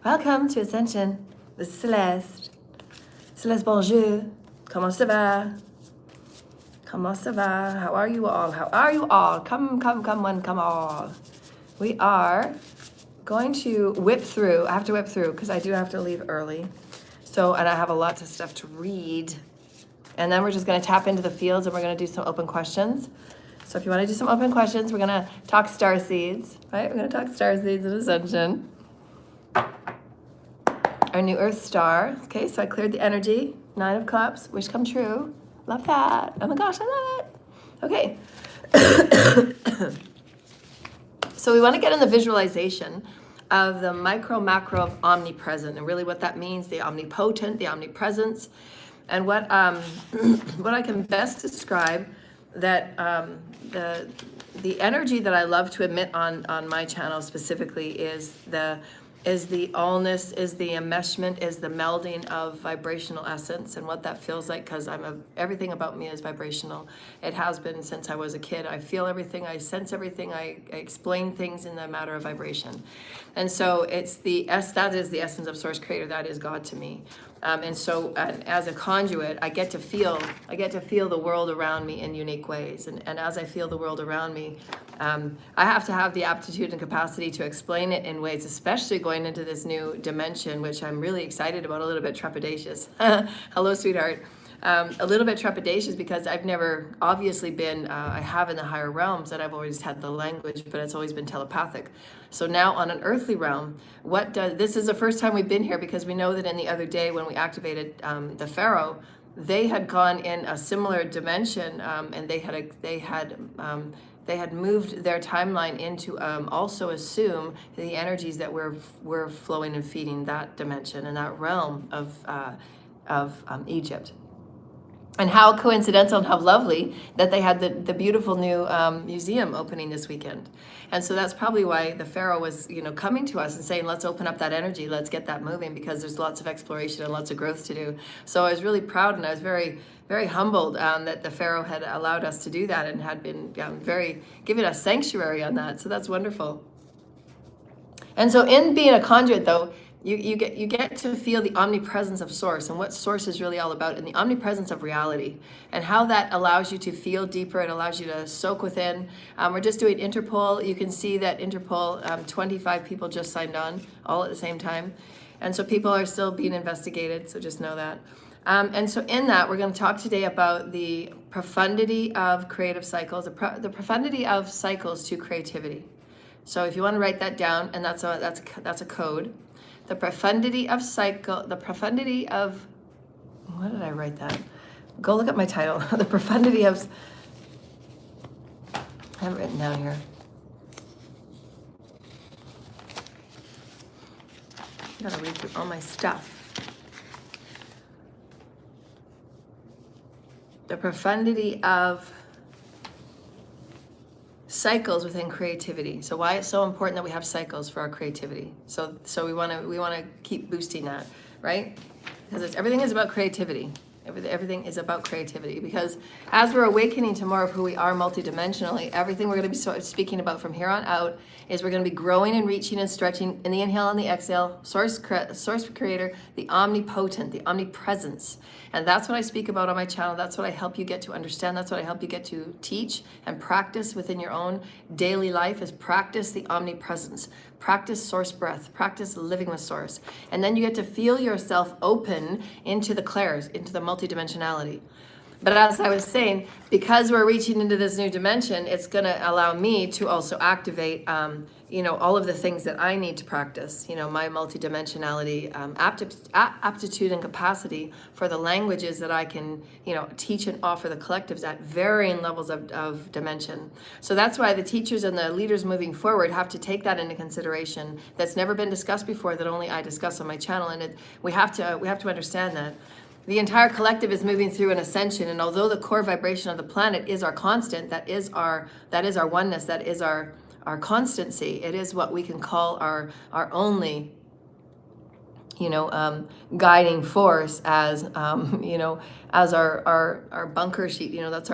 Welcome to Ascension. This is Celeste. Celeste, bonjour. Comment ça va? Comment ça va? How are you all? How are you all? Come one, come all. We are going to whip through. I have to whip through because I do have to leave early. So, and I have a lot of stuff to read. And then we're just going to tap into the fields and we're going to do some open questions. So if you want to do some open questions, we're going to talk star seeds, right? We're going to talk star seeds and Ascension. Our new Earth star. Okay, so I cleared the energy. 9 of Cups. Wish come true. Love that. Oh my gosh, I love it. Okay. So we want to get in the visualization of the macro of omnipresent and really what that means, the omnipotent, the omnipresence, and what what I can best describe that the energy that I love to emit on my channel specifically is the allness, is the enmeshment, is the melding of vibrational essence and what that feels like, because everything about me is vibrational. It has been since I was a kid. I feel everything, I sense everything, I explain things in the matter of vibration. And so that is the essence of Source Creator, that is God to me. And so as a conduit, I get to feel the world around me in unique ways. And as I feel the world around me, I have to have the aptitude and capacity to explain it in ways, especially going into this new dimension, which I'm really excited about, a little bit trepidatious. Hello, sweetheart. A little bit trepidatious because I've never obviously been, I have in the higher realms, and I've always had the language, but it's always been telepathic. So now on an earthly realm, this is the first time we've been here because we know that in the other day when we activated the Pharaoh, they had gone in a similar dimension, and they had moved their timeline into also assume the energies that were flowing and feeding that dimension and that realm of Egypt. And how coincidental and how lovely that they had the beautiful new museum opening this weekend. And so that's probably why the Pharaoh was, coming to us and saying, let's open up that energy, let's get that moving, because there's lots of exploration and lots of growth to do. So I was really proud and I was very, very humbled that the Pharaoh had allowed us to do that and had been giving us sanctuary on that. So that's wonderful. And so in being a conduit, though, you get to feel the omnipresence of Source and what Source is really all about, and the omnipresence of reality and how that allows you to feel deeper. It allows you to soak within. We're just doing Interpol. You can see that Interpol, 25 people just signed on all at the same time. And so people are still being investigated, so just know that. And so in that, we're going to talk today about the profundity of creative cycles, the profundity of cycles to creativity. So if you want to write that down, and that's a code. The profundity of what did I write that? Go look at my title. The profundity of, I have it written down here. I gotta read through all my stuff. The profundity of cycles within creativity. So why it's so important that we have cycles for our creativity. So we want to keep boosting that, right? Because everything is about creativity. Everything is about creativity, because as we're awakening to more of who we are multidimensionally, everything we're going to be speaking about from here on out is we're going to be growing and reaching and stretching in the inhale and the exhale, source creator, the omnipotent, the omnipresence. And that's what I speak about on my channel. That's what I help you get to understand. That's what I help you get to teach and practice within your own daily life, is practice the omnipresence. Practice source breath, practice living with source. And then you get to feel yourself open into the clairs, into the multidimensionality. But as I was saying, because we're reaching into this new dimension, it's going to allow me to also activate, all of the things that I need to practice, my multidimensionality, aptitude and capacity for the languages that I can, teach and offer the collectives at varying levels of dimension. So that's why the teachers and the leaders moving forward have to take that into consideration. That's never been discussed before, that only I discuss on my channel. And we have to understand that the entire collective is moving through an ascension, and although the core vibration of the planet is our constant, that is our oneness, that is our constancy, it is what we can call our only, guiding force as, as our bunker sheet. That's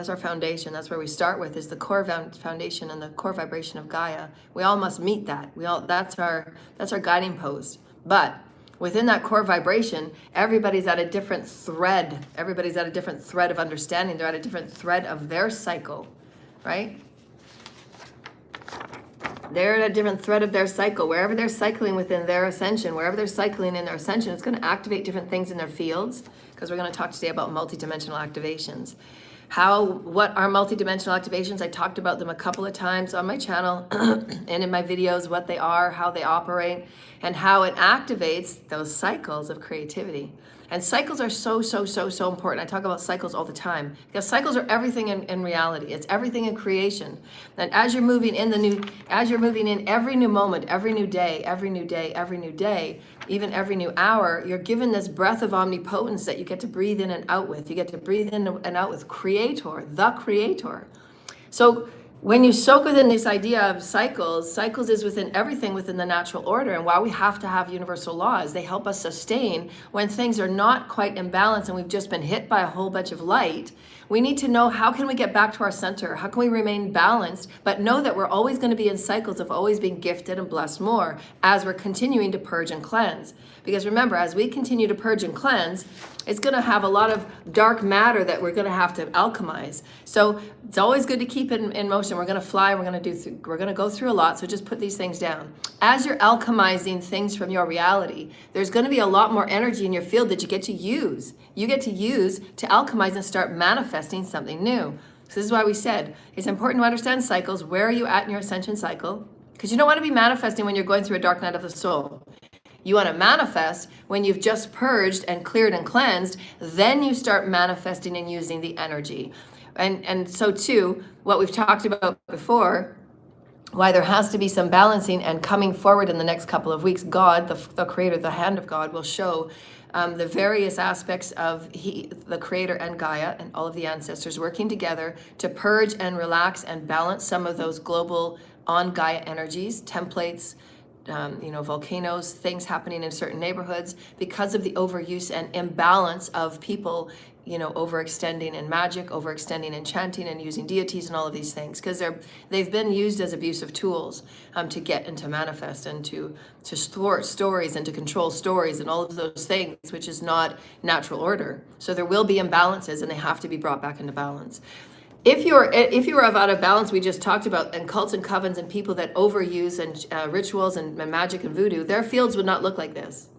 our foundation. That's where we start with, is the core foundation and the core vibration of Gaia. We all must meet that. That's our guiding post. But within that core vibration, everybody's at a different thread. Everybody's at a different thread of understanding. They're at a different thread of their cycle, right? They're at a different thread of their cycle. Wherever they're cycling within their ascension, wherever they're cycling in their ascension, it's going to activate different things in their fields, because we're going to talk today about multidimensional activations. What are multidimensional activations? I talked about them a couple of times on my channel and in my videos, what they are, how they operate, and how it activates those cycles of creativity. And cycles are so important. I talk about cycles all the time, because cycles are everything in reality. It's everything in creation. And as you're moving in every new moment, every new day, even every new hour, you're given this breath of omnipotence that you get to breathe in and out with. You get to breathe in and out with Creator, the Creator. So when you soak within this idea of cycles is within everything within the natural order. And while we have to have universal laws, they help us sustain when things are not quite in balance and we've just been hit by a whole bunch of light. We need to know, how can we get back to our center? How can we remain balanced, but know that we're always going to be in cycles of always being gifted and blessed more as we're continuing to purge and cleanse. Because remember, as we continue to purge and cleanse, it's going to have a lot of dark matter that we're going to have to alchemize. So it's always good to keep it in motion. We're going to fly. We're going to go through a lot. So just put these things down. As you're alchemizing things from your reality, there's going to be a lot more energy in your field that you get to use. You get to use to alchemize and start manifesting something new. So this is why we said it's important to understand cycles. Where are you at in your ascension cycle? Because you don't want to be manifesting when you're going through a dark night of the soul. You want to manifest when you've just purged and cleared and cleansed. Then you start manifesting and using the energy. And so too, what we've talked about before, why there has to be some balancing and coming forward in the next couple of weeks. God, the Creator, the hand of God, will show the various aspects of the Creator and Gaia and all of the ancestors working together to purge and relax and balance some of those global on Gaia energies, templates, volcanoes, things happening in certain neighborhoods because of the overuse and imbalance of people, overextending in magic, overextending in chanting and using deities and all of these things, because they've been used as abusive tools to get and to manifest and to thwart stories and to control stories and all of those things, which is not natural order. So there will be imbalances and they have to be brought back into balance. If you're out of balance, we just talked about, and cults and covens and people that overuse and rituals and magic and voodoo, their fields would not look like this.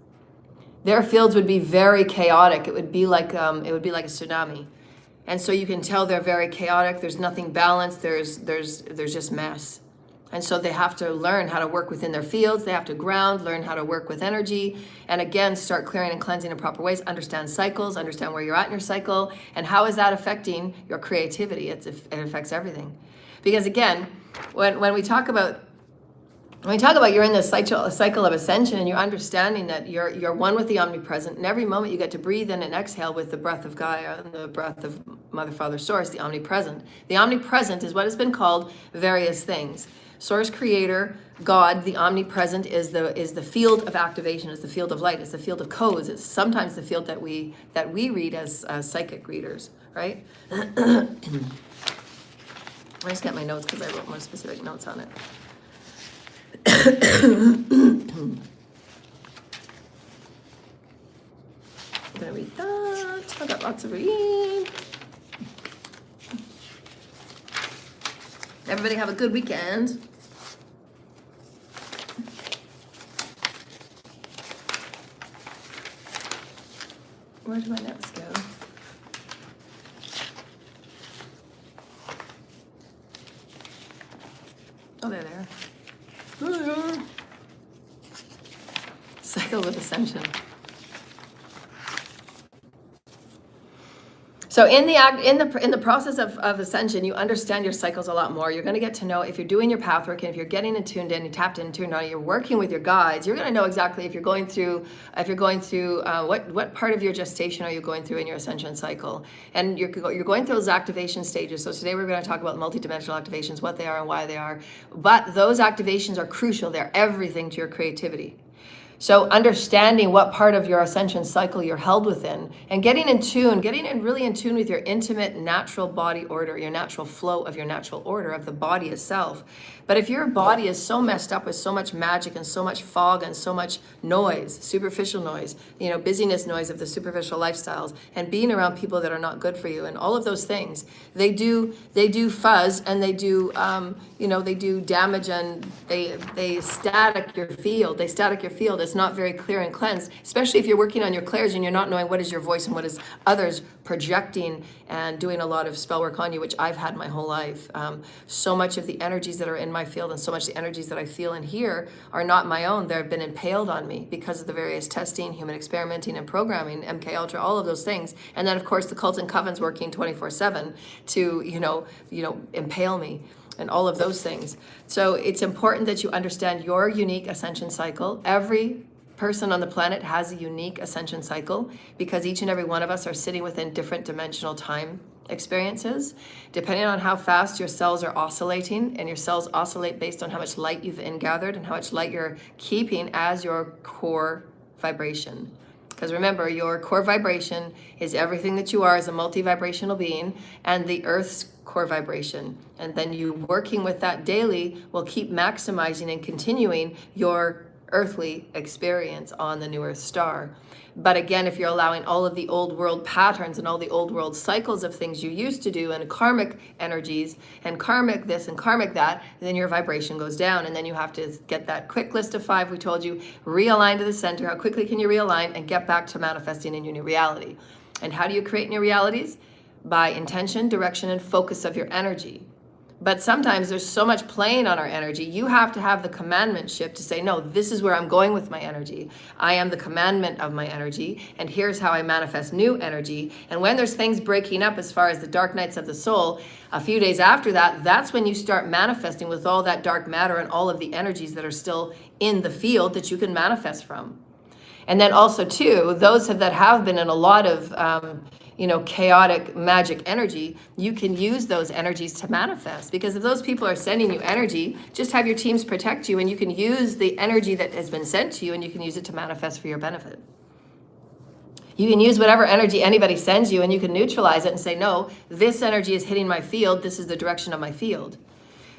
Their fields would be very chaotic. It would be like a tsunami, and so you can tell they're very chaotic. There's nothing balanced. There's just mess. And so they have to learn how to work within their fields. They have to ground, learn how to work with energy, and again, start clearing and cleansing in proper ways, understand cycles, understand where you're at in your cycle, and how is that affecting your creativity. It affects everything. Because again, when we talk about you're in this cycle of ascension and you're understanding that you're one with the omnipresent, and every moment you get to breathe in and exhale with the breath of Gaia and the breath of Mother, Father, Source, the omnipresent. The omnipresent is what has been called various things. Source, Creator, God, the omnipresent is the field of activation, is the field of light, it's the field of codes. It's sometimes the field that we read as psychic readers, right? I just got my notes because I wrote more specific notes on it. I'm gonna read that. I got lots of read. Everybody have a good weekend. Where do my notes go? Oh, they're there. Oh, they are. Cycle with ascension. So in the process of ascension, you understand your cycles a lot more. You're going to get to know, if you're doing your path work and if you're getting tuned in, you tapped in, tuned on, you're working with your guides, you're going to know exactly if you're going through what part of your gestation are you going through in your ascension cycle. And you're going through those activation stages. So today we're going to talk about multidimensional activations, what they are and why they are. But those activations are crucial. They're everything to your creativity. So understanding what part of your ascension cycle you're held within and getting really in tune with your intimate natural body order, your natural flow of your natural order of the body itself. But if your body is so messed up with so much magic and so much fog and so much noise, superficial noise, busyness noise of the superficial lifestyles, and being around people that are not good for you and all of those things, they do fuzz, and they do they do damage, and they static your field. It's not very clear and cleansed, especially if you're working on your clairs and you're not knowing what is your voice and what is others projecting and doing a lot of spell work on you, which I've had my whole life. So much of the energies that are in my field and so much the energies that I feel and hear are not my own. They've been impaled on me because of the various testing, human experimenting and programming, MK Ultra, all of those things. And then of course the cults and covens working 24/7 to, impale me and all of those things. So it's important that you understand your unique ascension cycle. Every person on the planet has a unique ascension cycle because each and every one of us are sitting within different dimensional time experiences, depending on how fast your cells are oscillating. And your cells oscillate based on how much light you've ingathered and how much light you're keeping as your core vibration. Because remember, your core vibration is everything that you are as a multi-vibrational being, and the Earth's core vibration. And then you working with that daily will keep maximizing and continuing your earthly experience on the new Earth star. But again, if you're allowing all of the old world patterns and all the old world cycles of things you used to do and karmic energies and karmic this and karmic that, then your vibration goes down. And then you have to get that quick list of 5 we told you, realign to the center. How quickly can you realign and get back to manifesting in your new reality? And how do you create new realities? By intention, direction, and focus of your energy. But sometimes there's so much playing on our energy. You have to have the commandmentship to say, no, this is where I'm going with my energy. I am the commandment of my energy, and here's how I manifest new energy. And when there's things breaking up as far as the dark nights of the soul, a few days after that, that's when you start manifesting with all that dark matter and all of the energies that are still in the field that you can manifest from. And then also too, those that have been in a lot of chaotic magic energy, you can use those energies to manifest. Because if those people are sending you energy, just have your teams protect you, and you can use the energy that has been sent to you, and you can use it to manifest for your benefit. You can use whatever energy anybody sends you, and you can neutralize it and say, no, this energy is hitting my field. This is the direction of my field.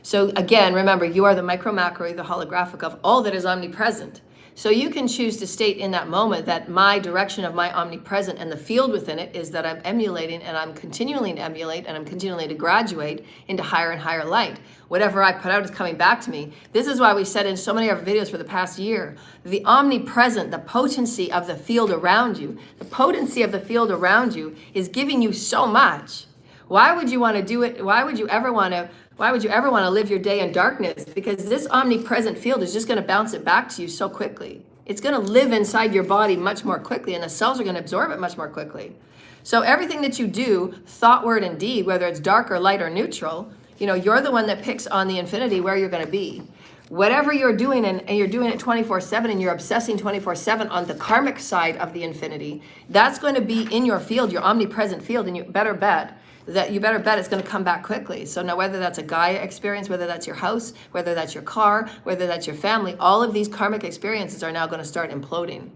So again, remember, you are the micro, macro, the holographic of all that is omnipresent. So you can choose to state in that moment that my direction of my omnipresent and the field within it is that I'm emulating, and I'm continually to emulate, and I'm continually to graduate into higher and higher light. Whatever I put out is coming back to me. This is why we said in so many of our videos for the past year, the omnipresent, the potency of the field around you, the potency of the field around you is giving you so much. Why would you want to do it? Why would you ever want to live your day in darkness? Because this omnipresent field is just going to bounce it back to you so quickly. It's going to live inside your body much more quickly, and the cells are going to absorb it much more quickly. So everything that you do, thought, word, and deed, whether it's dark or light or neutral, you're the one that picks on the infinity where you're going to be. Whatever you're doing, and you're doing it 24/7, and you're obsessing 24/7 on the karmic side of the infinity, that's going to be in your field, your omnipresent field, and you better bet it's going to come back quickly. So now whether that's a Gaia experience, whether that's your house, whether that's your car, whether that's your family, all of these karmic experiences are now going to start imploding.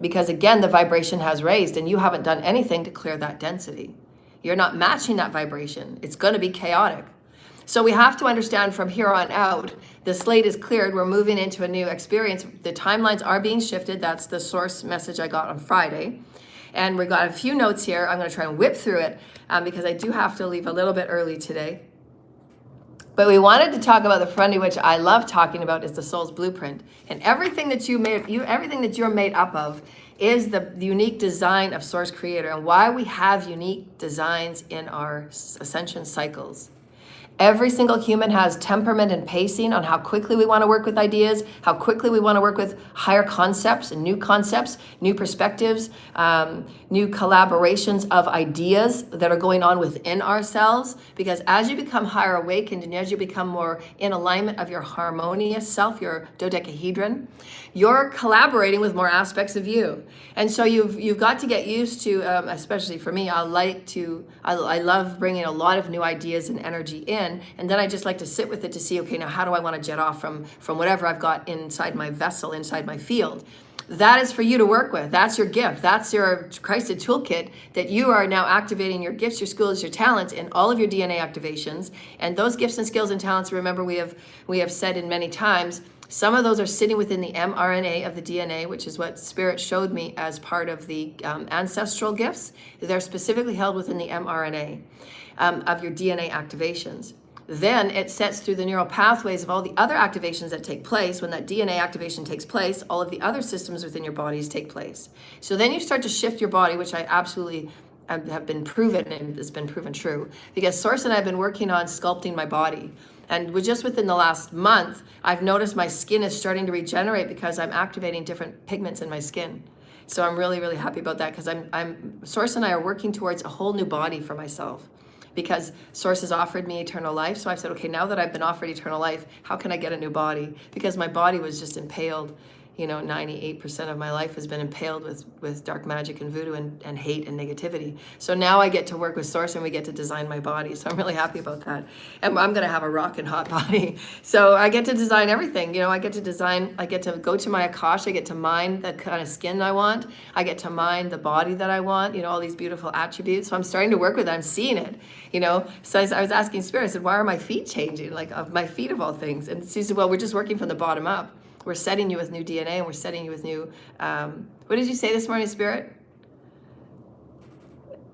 Because again, the vibration has raised, and you haven't done anything to clear that density. You're not matching that vibration. It's going to be chaotic. So we have to understand from here on out, the slate is cleared. We're moving into a new experience. The timelines are being shifted. That's the source message I got on Friday. And we got a few notes here. I'm going to try and whip through it because I do have to leave a little bit early today. But we wanted to talk about the Profundity, which I love talking about, is the soul's blueprint. And everything that everything that you're made up of is the unique design of Source Creator, and why we have unique designs in our ascension cycles. Every single human has temperament and pacing on how quickly we want to work with ideas, how quickly we want to work with higher concepts, new perspectives, new collaborations of ideas that are going on within ourselves. Because as you become higher awakened and as you become more in alignment of your harmonious self, your dodecahedron, you're collaborating with more aspects of you. And so you've got to get used to, especially for me, I love bringing a lot of new ideas and energy in. in, and then I just like to sit with it to see, okay, now how do I want to jet off from whatever I've got inside my vessel, inside my field. That is for you to work with. That's your gift. That's your Christed toolkit that you are now activating your gifts, your skills, your talents in all of your DNA activations. And those gifts and skills and talents, remember, we have said in many times, some of those are sitting within the mRNA of the DNA, which is what Spirit showed me as part of the ancestral gifts. They're specifically held within the mRNA of your DNA activations. Then it sets through the neural pathways of all the other activations that take place. When that DNA activation takes place, all of the other systems within your bodies take place. So then you start to shift your body, which I absolutely have been proven, and it's been proven true, because Source and I have been working on sculpting my body. And just within the last month, I've noticed my skin is starting to regenerate because I'm activating different pigments in my skin. So I'm really, really happy about that, because Source and I are working towards a whole new body for myself, because Source has offered me eternal life. So I said, okay, now that I've been offered eternal life, how can I get a new body? Because my body was just impaled. 98% of my life has been impaled with dark magic and voodoo and hate and negativity. So now I get to work with Source and we get to design my body. So I'm really happy about that. And I'm going to have a rockin' hot body. So I get to design everything. I get to go to my Akash. I get to mine the kind of skin I want. I get to mine the body that I want, all these beautiful attributes. So I'm starting to work with it. I'm seeing it, So I was asking Spirit, I said, why are my feet changing? Like, of my feet of all things. And she said, well, we're just working from the bottom up. We're setting you with new DNA, and we're setting you with new, what did you say this morning, Spirit?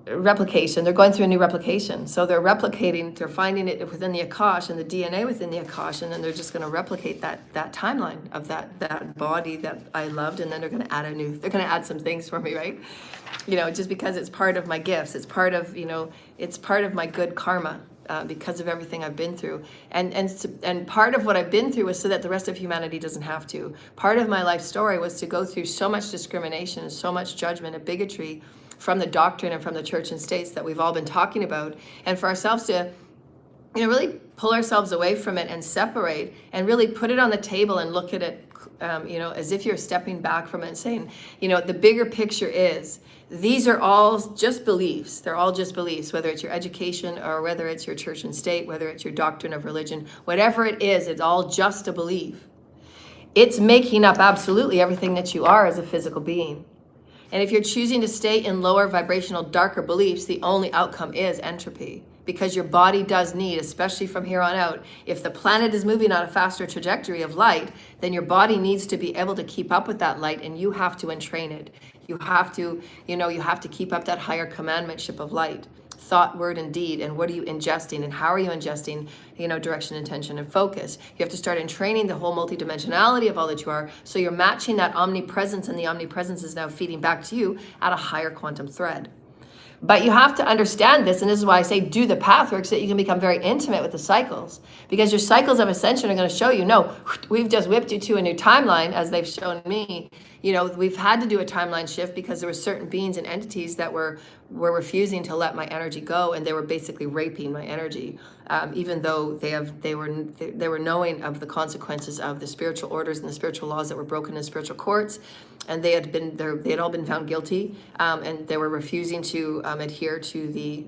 Replication. They're going through a new replication. So they're replicating, they're finding it within the Akash and the DNA within the Akash, and then they're just going to replicate that timeline of that body that I loved, and then they're going to add some things for me, right? Just because it's part of my gifts. It's part of, it's part of my good karma. Because of everything I've been through. And part of what I've been through was so that the rest of humanity doesn't have to. Part of my life story was to go through so much discrimination and so much judgment and bigotry from the doctrine and from the church and states that we've all been talking about, and for ourselves to really pull ourselves away from it and separate and really put it on the table and look at it as if you're stepping back from it and saying, the bigger picture is, these are all just beliefs. They're all just beliefs, whether it's your education or whether it's your church and state, whether it's your doctrine of religion, whatever it is, it's all just a belief. It's making up absolutely everything that you are as a physical being. And if you're choosing to stay in lower vibrational, darker beliefs, the only outcome is entropy. Because your body does need, especially from here on out, if the planet is moving on a faster trajectory of light, then your body needs to be able to keep up with that light, and you have to entrain it. You have to, you have to keep up that higher commandmentship of light, thought, word, and deed. And what are you ingesting, and how are you ingesting, direction, intention, and focus? You have to start entraining the whole multidimensionality of all that you are, so you're matching that omnipresence, and the omnipresence is now feeding back to you at a higher quantum thread. But you have to understand this, and this is why I say do the path work, so that you can become very intimate with the cycles. Because your cycles of ascension are going to show you, no, we've just whipped you to a new timeline, as they've shown me. We've had to do a timeline shift because there were certain beings and entities that were refusing to let my energy go, and they were basically raping my energy, even though they were knowing of the consequences of the spiritual orders and the spiritual laws that were broken in spiritual courts, and they had all been found guilty, and they were refusing to adhere to the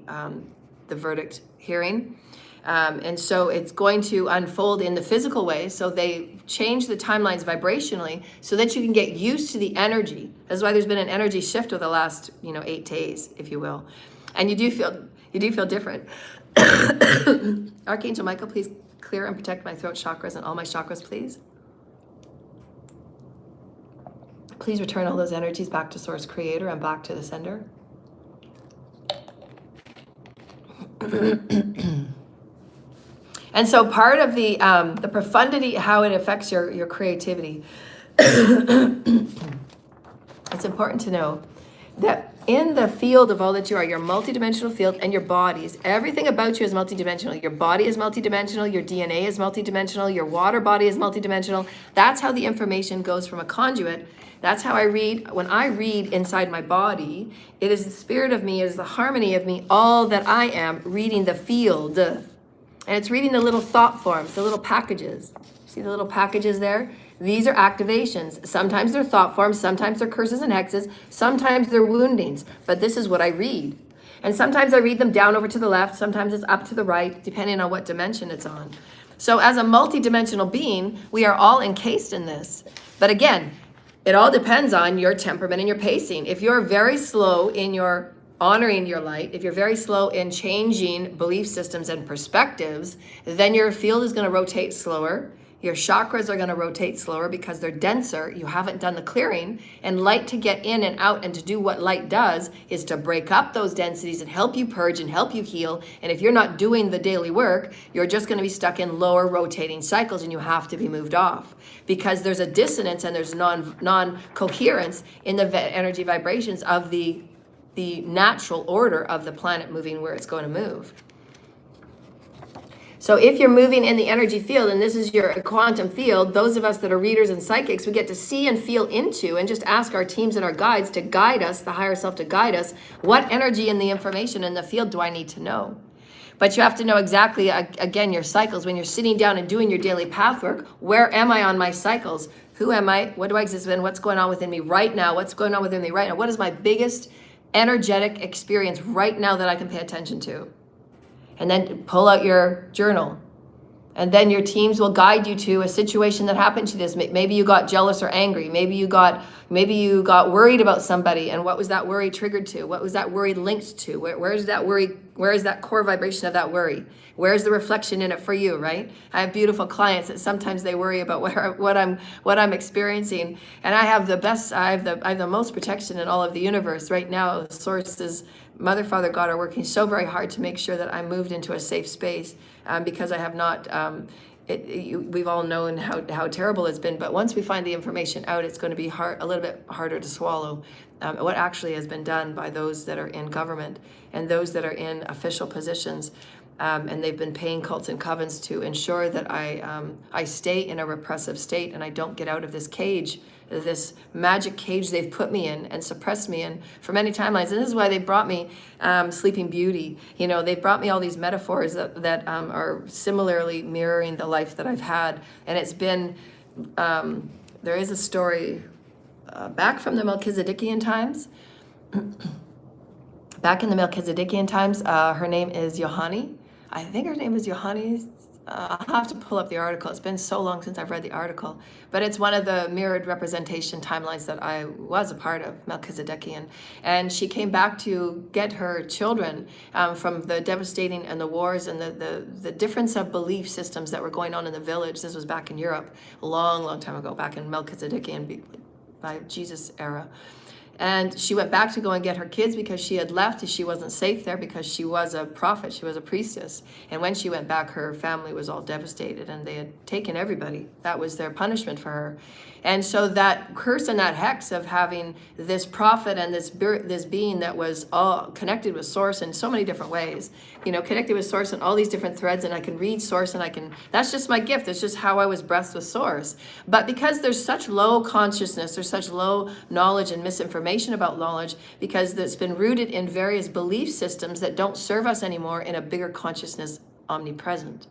verdict hearing. And so it's going to unfold in the physical way. So they change the timelines vibrationally so that you can get used to the energy. That's why there's been an energy shift over the last, 8 days, if you will. And you do feel different. Archangel Michael, please clear and protect my throat chakras and all my chakras, please. Please return all those energies back to Source Creator and back to the sender. And so part of the profundity, how it affects your creativity, it's important to know that in the field of all that you are, your multidimensional field and your bodies, everything about you is multidimensional. Your body is multidimensional, your DNA is multidimensional, your water body is multidimensional. That's how the information goes from a conduit. That's how I read. When I read inside my body, it is the spirit of me, it is the harmony of me, all that I am, reading the field. And it's reading the little thought forms, the little packages. See the little packages there? These are activations. Sometimes they're thought forms, sometimes they're curses and hexes, sometimes they're woundings. But this is what I read. And sometimes I read them down over to the left, sometimes it's up to the right, depending on what dimension it's on. So as a multi-dimensional being, we are all encased in this. But again, it all depends on your temperament and your pacing. If you're very slow in your honoring your light, if you're very slow in changing belief systems and perspectives, then your field is going to rotate slower. Your chakras are going to rotate slower because they're denser. You haven't done the clearing. And light to get in and out and to do what light does is to break up those densities and help you purge and help you heal. And if you're not doing the daily work, you're just going to be stuck in lower rotating cycles and you have to be moved off because there's a dissonance and there's non-coherence in the energy vibrations of the natural order of the planet moving where it's going to move. So if you're moving in the energy field, and this is your quantum field, those of us that are readers and psychics, we get to see and feel into and just ask our teams and our guides to guide us, the higher self to guide us, what energy and the information in the field do I need to know? But you have to know exactly, again, your cycles. When you're sitting down and doing your daily path work, where am I on my cycles? Who am I? What do I exist in? What's going on within me right now? What's going on within me right now? What is my biggest energetic experience right now that I can pay attention to? And then pull out your journal. And then your teams will guide you to a situation that happened to this. Maybe you got jealous or angry. Maybe you got worried about somebody. And what was that worry triggered to? What was that worry linked to? Where is that worry? Where is that core vibration of that worry? Where's the reflection in it for you, right? I have beautiful clients that sometimes they worry about what I'm experiencing. And I have the most protection in all of the universe. Right now, sources, Mother, Father, God are working so very hard to make sure that I'm moved into a safe space because I have not, we've all known how terrible it's been, but once we find the information out, it's going to be a little bit harder to swallow. What actually has been done by those that are in government and those that are in official positions, and they've been paying cults and covens to ensure that I stay in a repressive state and I don't get out of this cage, this magic cage they've put me in and suppressed me in for many timelines. And this is why they brought me Sleeping Beauty. You know, they brought me all these metaphors that are similarly mirroring the life that I've had. And it's been, there is a story back from the Melchizedekian times. Back in the Melchizedekian times, her name is Yohani. I think her name is Yohani. I'll have to pull up the article. It's been so long since I've read the article. But it's one of the mirrored representation timelines that I was a part of, Melchizedekian. And she came back to get her children from the devastating and the wars and the difference of belief systems that were going on in the village. This was back in Europe, a long, long time ago, back in Melchizedekian by Jesus era. And she went back to go and get her kids because she had left. She wasn't safe there because she was a prophet. She was a priestess. And when she went back, her family was all devastated and they had taken everybody. That was their punishment for her. And so that curse and that hex of having this prophet and this being that was all connected with source in so many different ways, you know, connected with source in all these different threads, and I can read source and that's just my gift. It's just how I was blessed with source. But because there's such low consciousness, there's such low knowledge and misinformation about knowledge, because it's been rooted in various belief systems that don't serve us anymore in a bigger consciousness omnipresent.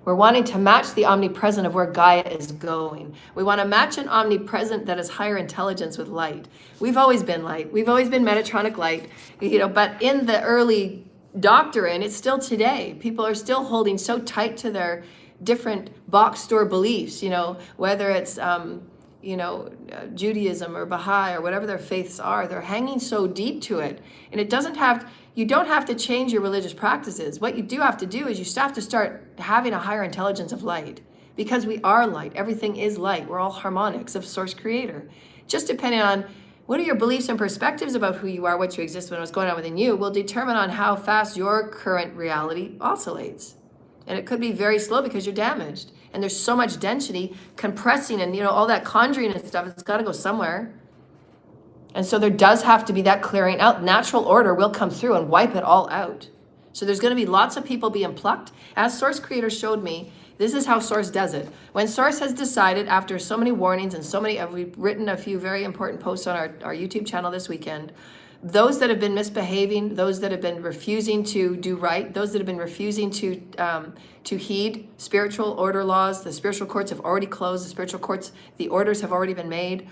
We're wanting to match the omnipresent of where Gaia is going. We want to match an omnipresent that is higher intelligence with light. We've always been light. We've always been Metatronic light, you know, but in the early doctrine, it's still today. People are still holding so tight to their different box store beliefs, you know, whether it's, Judaism or Baha'i or whatever their faiths are, they're hanging so deep to it. And you don't have to change your religious practices. What you do have to do is you have to start having a higher intelligence of light, because we are light. Everything is light. We're all harmonics of source creator. Just depending on what are your beliefs and perspectives about who you are, what you exist, and what's going on within you will determine on how fast your current reality oscillates. And it could be very slow because you're damaged. And there's so much density compressing and, all that conjuring and stuff. It's got to go somewhere. And so there does have to be that clearing out. Natural order will come through and wipe it all out. So there's going to be lots of people being plucked. As Source Creator showed me, this is how Source does it. When Source has decided, after so many warnings and we've written a few very important posts on our YouTube channel this weekend, those that have been misbehaving, those that have been refusing to do right, those that have been refusing to heed spiritual order laws, the spiritual courts have already closed, the spiritual courts, the orders have already been made.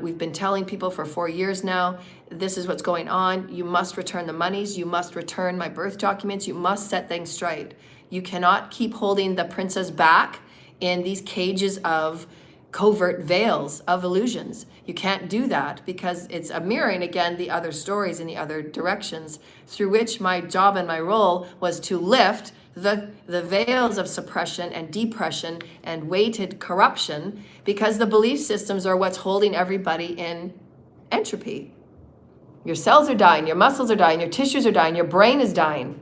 We've been telling people for 4 years now, this is what's going on. You must return the monies. You must return my birth documents. You must set things straight. You cannot keep holding the princess back in these cages of covert veils of illusions. You can't do that because it's a mirroring again the other stories in the other directions, through which my job and my role was to lift the veils of suppression and depression and weighted corruption, because the belief systems are what's holding everybody in entropy. Your cells are dying, your muscles are dying, your tissues are dying, your brain is dying.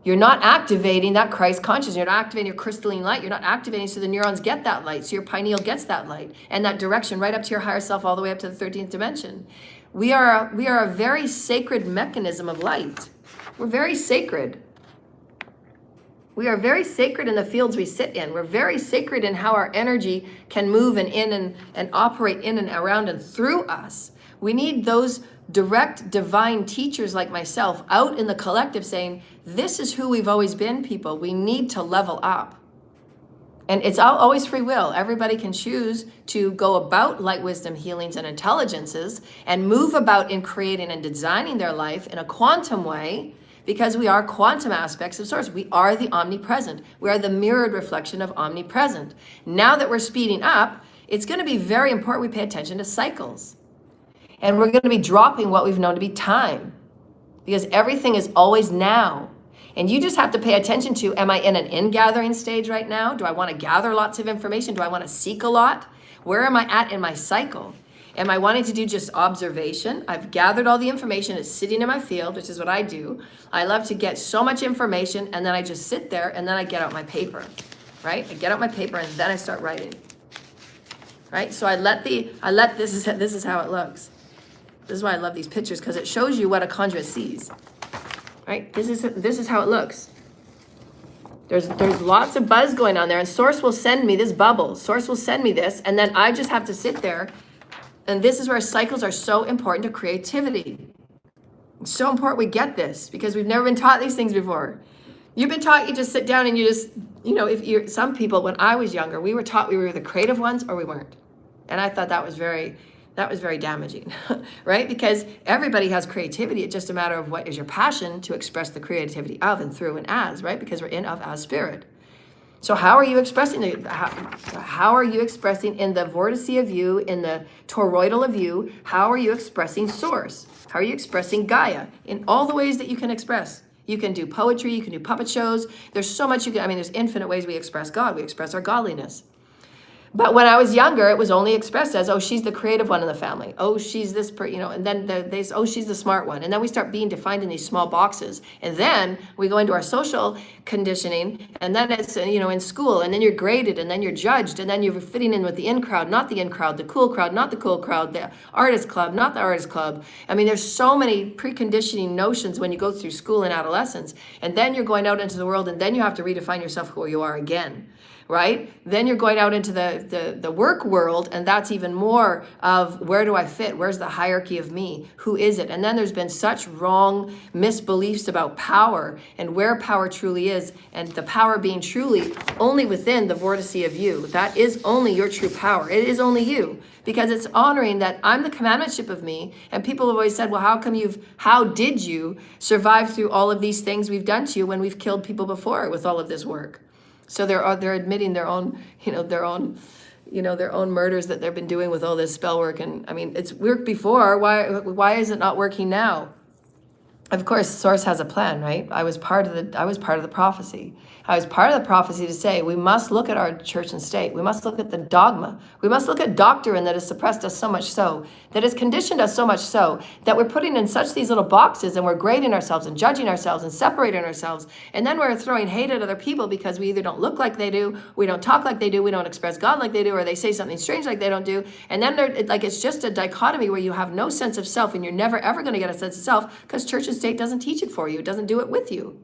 You're not activating that Christ consciousness. You're not activating your crystalline light. You're not activating so the neurons get that light, so your pineal gets that light and that direction right up to your higher self, all the way up to the 13th dimension. We are a very sacred mechanism of light. We're very sacred. We are very sacred in the fields we sit in. We're very sacred in how our energy can move and in and operate in and around and through us. We need those direct divine teachers like myself out in the collective saying, this is who we've always been, people. We need to level up. And it's always free will. Everybody can choose to go about light, wisdom, healings, and intelligences and move about in creating and designing their life in a quantum way, because we are quantum aspects of source. We are the omnipresent. We are the mirrored reflection of omnipresent. Now that we're speeding up, it's going to be very important we pay attention to cycles. And we're going to be dropping what we've known to be time, because everything is always now. And you just have to pay attention to, am I in an in-gathering stage right now? Do I want to gather lots of information? Do I want to seek a lot? Where am I at in my cycle? Am I wanting to do just observation? I've gathered all the information. It's sitting in my field, which is what I do. I love to get so much information, and then I just sit there, and then I get out my paper, right? I get out my paper, and then I start writing, right? So this is how it looks. This is why I love these pictures, because it shows you what a conduit sees, right? This is how it looks. There's lots of buzz going on there, and Source will send me this bubble. Source will send me this, and then I just have to sit there. And this is where cycles are so important to creativity. It's so important we get this, because we've never been taught these things before. You've been taught you just sit down and you just, some people, when I was younger, we were taught we were the creative ones or we weren't. And I thought that was very damaging, right? Because everybody has creativity. It's just a matter of what is your passion to express the creativity of and through and as, right? Because we're in, of, as spirit. So how are you expressing it? How are you expressing in the vortice of you, in the toroidal of you? How are you expressing source? How are you expressing Gaia? In all the ways that you can express. You can do poetry, you can do puppet shows. There's so much there's infinite ways we express God. We express our godliness. But when I was younger, it was only expressed as, oh, she's the creative one in the family. Oh, she's this, and then she's the smart one. And then we start being defined in these small boxes. And then we go into our social conditioning, and then it's, in school, and then you're graded, and then you're judged, and then you're fitting in with the in crowd, not the in crowd, the cool crowd, not the cool crowd, the artist club, not the artist club. There's so many preconditioning notions when you go through school and adolescence. And then you're going out into the world, and then you have to redefine yourself who you are again. Right? Then you're going out into the work world, and that's even more of, where do I fit? Where's the hierarchy of me? Who is it? And then there's been such wrong misbeliefs about power and where power truly is, and the power being truly only within the vortice of you. That is only your true power. It is only you, because it's honoring that I'm the commandmentship of me. And people have always said, well, how did you survive through all of these things we've done to you when we've killed people before with all of this work? So they're admitting their own murders that they've been doing with all this spell work. And it's worked before. Why is it not working now? Of course, Source has a plan, right? I was part of the prophecy. I was part of the prophecy to say, we must look at our church and state. We must look at the dogma. We must look at doctrine that has suppressed us so much so, that has conditioned us so much so, that we're putting in such these little boxes, and we're grading ourselves and judging ourselves and separating ourselves. And then we're throwing hate at other people because we either don't look like they do, we don't talk like they do, we don't express God like they do, or they say something strange like they don't do. And then it's just a dichotomy where you have no sense of self, and you're never ever going to get a sense of self, because church and state doesn't teach it for you. It doesn't do it with you.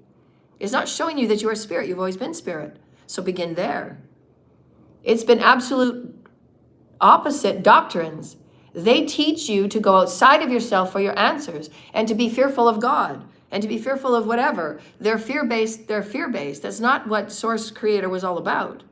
It's not showing you that you are spirit. You've always been spirit. So begin there. It's been absolute opposite doctrines. They teach you to go outside of yourself for your answers, and to be fearful of God, and to be fearful of whatever. They're fear-based. That's not what Source Creator was all about.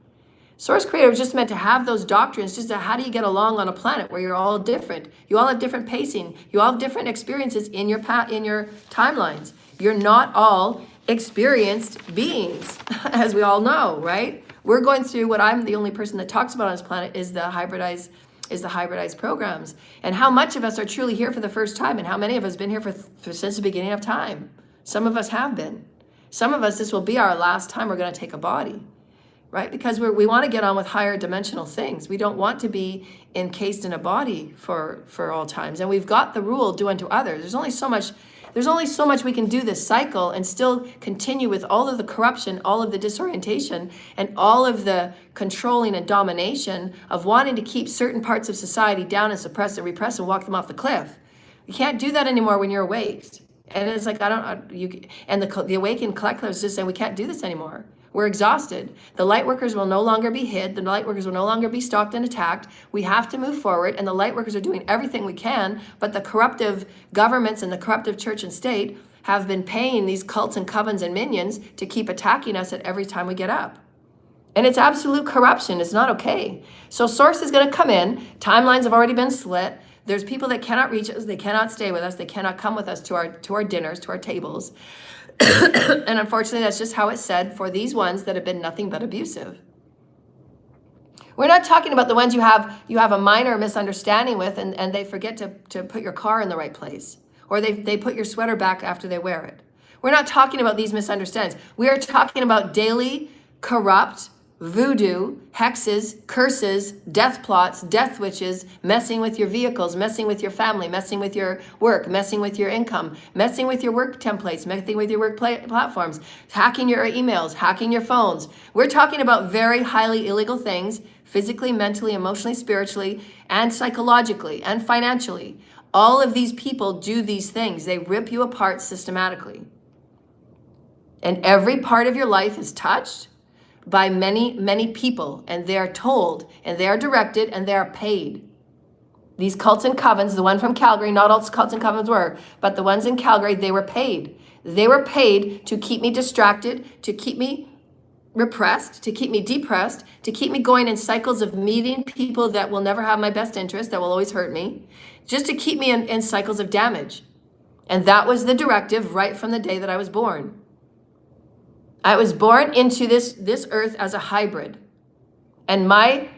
Source creator was just meant to have those doctrines, just how do you get along on a planet where you're all different? You all have different pacing. You all have different experiences in your timelines. You're not all experienced beings, as we all know, right? We're going through what I'm the only person that talks about on this planet is the hybridized programs. And how much of us are truly here for the first time, and how many of us have been here since the beginning of time? Some of us have been. Some of us, this will be our last time we're going to take a body. Right? Because we want to get on with higher dimensional things. We don't want to be encased in a body for all times. And we've got the rule, do unto others. There's only so much we can do this cycle and still continue with all of the corruption, all of the disorientation, and all of the controlling and domination of wanting to keep certain parts of society down and suppress and repress and walk them off the cliff. You can't do that anymore when you're awake. And it's like, the awakened collective is just saying, we can't do this anymore. We're exhausted. The light workers will no longer be hid. The light workers will no longer be stalked and attacked. We have to move forward, and the light workers are doing everything we can, but the corruptive governments and the corruptive church and state have been paying these cults and covens and minions to keep attacking us at every time we get up. And it's absolute corruption. It's not okay. So Source is going to come in. Timelines have already been split. There's people that cannot reach us. They cannot stay with us. They cannot come with us to our dinners, to our tables. And unfortunately, that's just how it's said for these ones that have been nothing but abusive. We're not talking about the ones you have a minor misunderstanding with, and they forget to put your car in the right place, or they put your sweater back after they wear it. We're not talking about these misunderstandings. We are talking about daily, corrupt, voodoo, hexes, curses, death plots, death witches, messing with your vehicles, messing with your family, messing with your work, messing with your income, messing with your work templates, messing with your work platforms, hacking your emails, hacking your phones. We're talking about very highly illegal things, physically, mentally, emotionally, spiritually, and psychologically, and financially. All of these people do these things. They rip you apart systematically. And every part of your life is touched by many, many people, and they are told, and they are directed, and they are paid. These cults and covens, the one from Calgary, not all cults and covens were, but the ones in Calgary, they were paid. They were paid to keep me distracted, to keep me repressed, to keep me depressed, to keep me going in cycles of meeting people that will never have my best interest, that will always hurt me, just to keep me in cycles of damage. And that was the directive right from the day that I was born. I was born into this earth as a hybrid. And my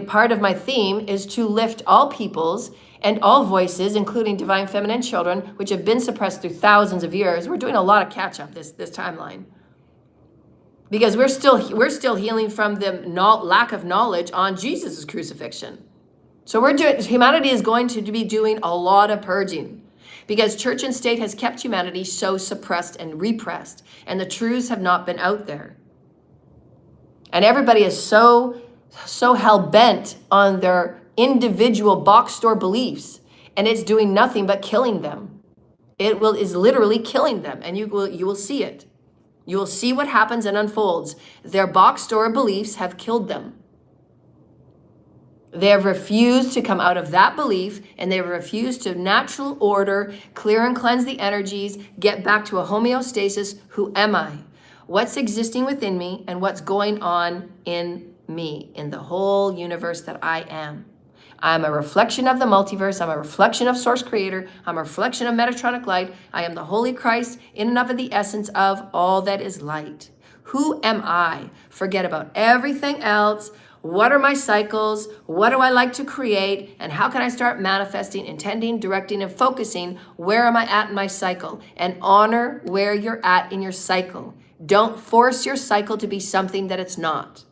part of my theme is to lift all peoples and all voices, including divine feminine children, which have been suppressed through thousands of years. We're doing a lot of catch up this timeline. Because we're still healing from the lack of knowledge on Jesus' crucifixion. So humanity is going to be doing a lot of purging. Because church and state has kept humanity so suppressed and repressed, and the truths have not been out there. And everybody is so hell-bent on their individual box store beliefs, and it's doing nothing but killing them. Is literally killing them, and you will see it. You will see what happens and unfolds. Their box store beliefs have killed them. They have refused to come out of that belief, and they have refused to natural order, clear and cleanse the energies, get back to a homeostasis. Who am I? What's existing within me, and what's going on in me, in the whole universe that I am. I'm a reflection of the multiverse. I'm a reflection of Source Creator. I'm a reflection of Metatronic Light. I am the Holy Christ in and of the essence of all that is light. Who am I? Forget about everything else. What are my cycles? What do I like to create? And how can I start manifesting, intending, directing, and focusing? Where am I at in my cycle? And honor where you're at in your cycle. Don't force your cycle to be something that it's not.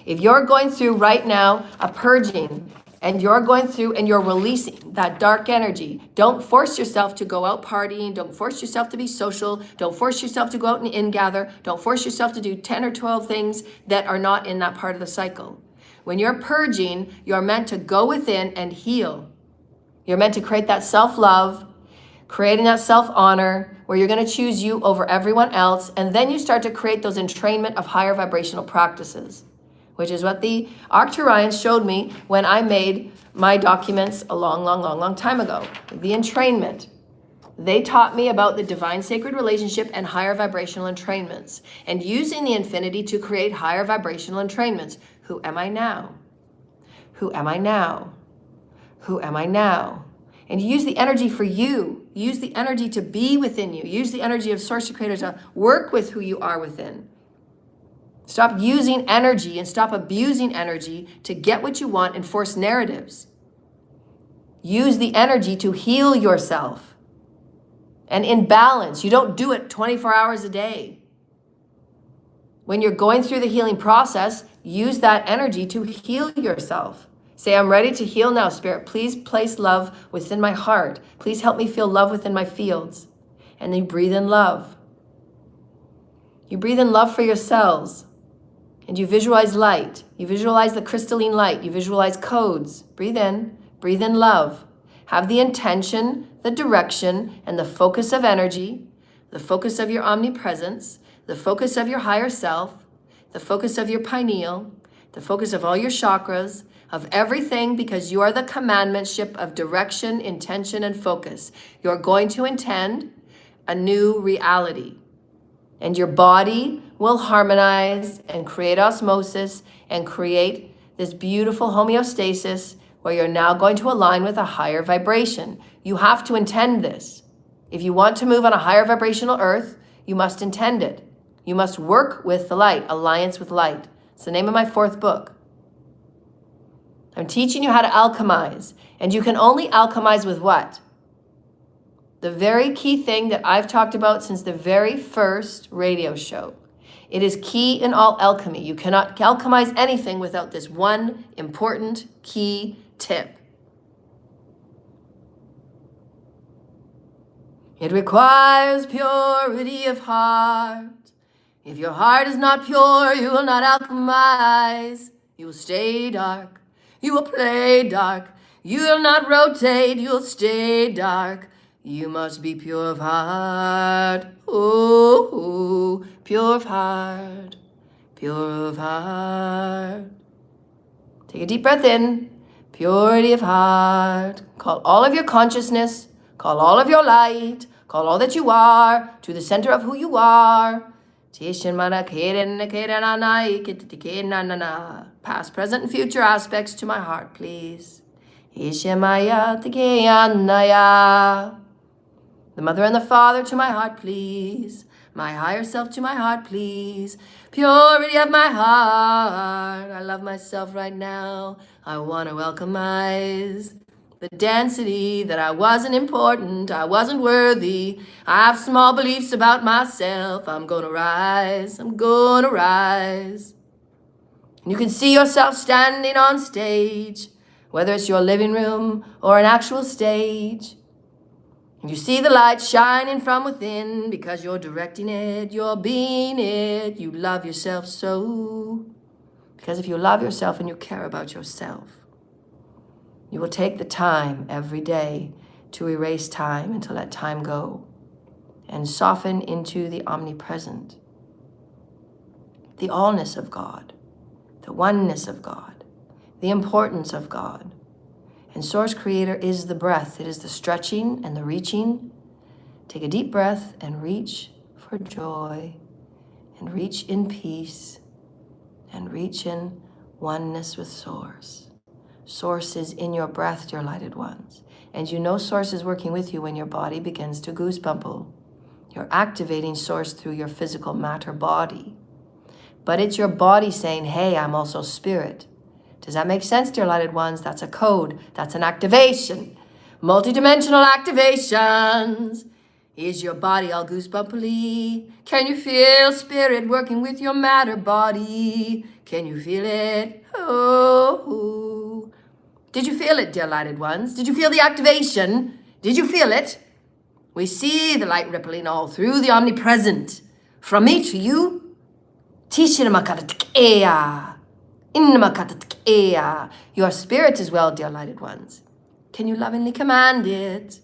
If you're going through right now a purging, and you're going through and you're releasing that dark energy, don't force yourself to go out partying. Don't force yourself to be social. Don't force yourself to go out and ingather. Don't force yourself to do 10 or 12 things that are not in that part of the cycle. When you're purging, you're meant to go within and heal. You're meant to create that self-love, creating that self-honor, where you're going to choose you over everyone else. And then you start to create those entrainment of higher vibrational practices, which is what the Arcturians showed me when I made my documents a long time ago. The entrainment. They taught me about the divine sacred relationship and higher vibrational entrainments, and using the infinity to create higher vibrational entrainments. Who am I now? Who am I now? Who am I now? And use the energy for you. Use the energy to be within you. Use the energy of Source to Creator to work with who you are within. Stop using energy and stop abusing energy to get what you want and force narratives. Use the energy to heal yourself. And in balance, you don't do it 24 hours a day. When you're going through the healing process, use that energy to heal yourself. Say, I'm ready to heal now, Spirit. Please place love within my heart. Please help me feel love within my fields. And then you breathe in love. You breathe in love for your cells. And you visualize light. You visualize the crystalline light. You visualize codes. Breathe in love. Have the intention, the direction, and the focus of energy, the focus of your omnipresence, the focus of your higher self, the focus of your pineal, the focus of all your chakras, of everything, because you are the commandmentship of direction, intention, and focus. You're going to intend a new reality. And your body will harmonize and create osmosis and create this beautiful homeostasis where you're now going to align with a higher vibration. You have to intend this. If you want to move on a higher vibrational earth, you must intend it. You must work with the light, alliance with light. It's the name of my 4th book. I'm teaching you how to alchemize. And you can only alchemize with what? The very key thing that I've talked about since the very first radio show. It is key in all alchemy. You cannot alchemize anything without this one important key tip. It requires purity of heart. If your heart is not pure, you will not alchemize. You will stay dark. You will play dark. You will not rotate. You will stay dark. You must be pure of heart. Ooh, pure of heart. Pure of heart. Take a deep breath in. Purity of heart. Call all of your consciousness. Call all of your light. Call all that you are to the center of who you are. Past, present, and future aspects to my heart, please. The mother and the father to my heart, please. My higher self to my heart, please. Purity of my heart. I love myself right now. I want to alchemize the density that I wasn't important, I wasn't worthy. I have small beliefs about myself. I'm gonna rise. I'm gonna rise. And you can see yourself standing on stage, whether it's your living room or an actual stage. And you see the light shining from within because you're directing it, you're being it. You love yourself so. Because if you love yourself and you care about yourself, you will take the time every day to erase time and to let time go and soften into the omnipresent, the allness of God, the oneness of God, the importance of God. And Source Creator is the breath. It is the stretching and the reaching. Take a deep breath and reach for joy and reach in peace and reach in oneness with Source. Source is in your breath, dear lighted ones. And you know Source is working with you when your body begins to goosebumple. You're activating Source through your physical matter body. But it's your body saying, hey, I'm also spirit. Does that make sense, dear lighted ones? That's a code. That's an activation. Multidimensional activations. Is your body all goosebumpily? Can you feel spirit working with your matter body? Can you feel it? Oh. Did you feel it, dear lighted ones? Did you feel the activation? Did you feel it? We see the light rippling all through the omnipresent. From me to you. Your spirit as well, dear lighted ones. Can you lovingly command it?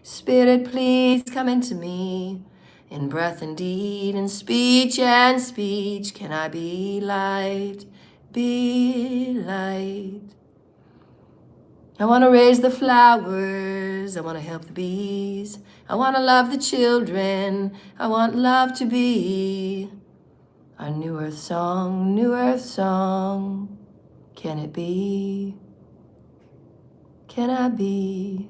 Spirit, please come into me. In breath and deed, in speech and speech, can I be light? Be light. I want to raise the flowers flowers. I want to help the bees. I want to love the children. I want love to be our new earth song, new earth song. Can it be? Can I be?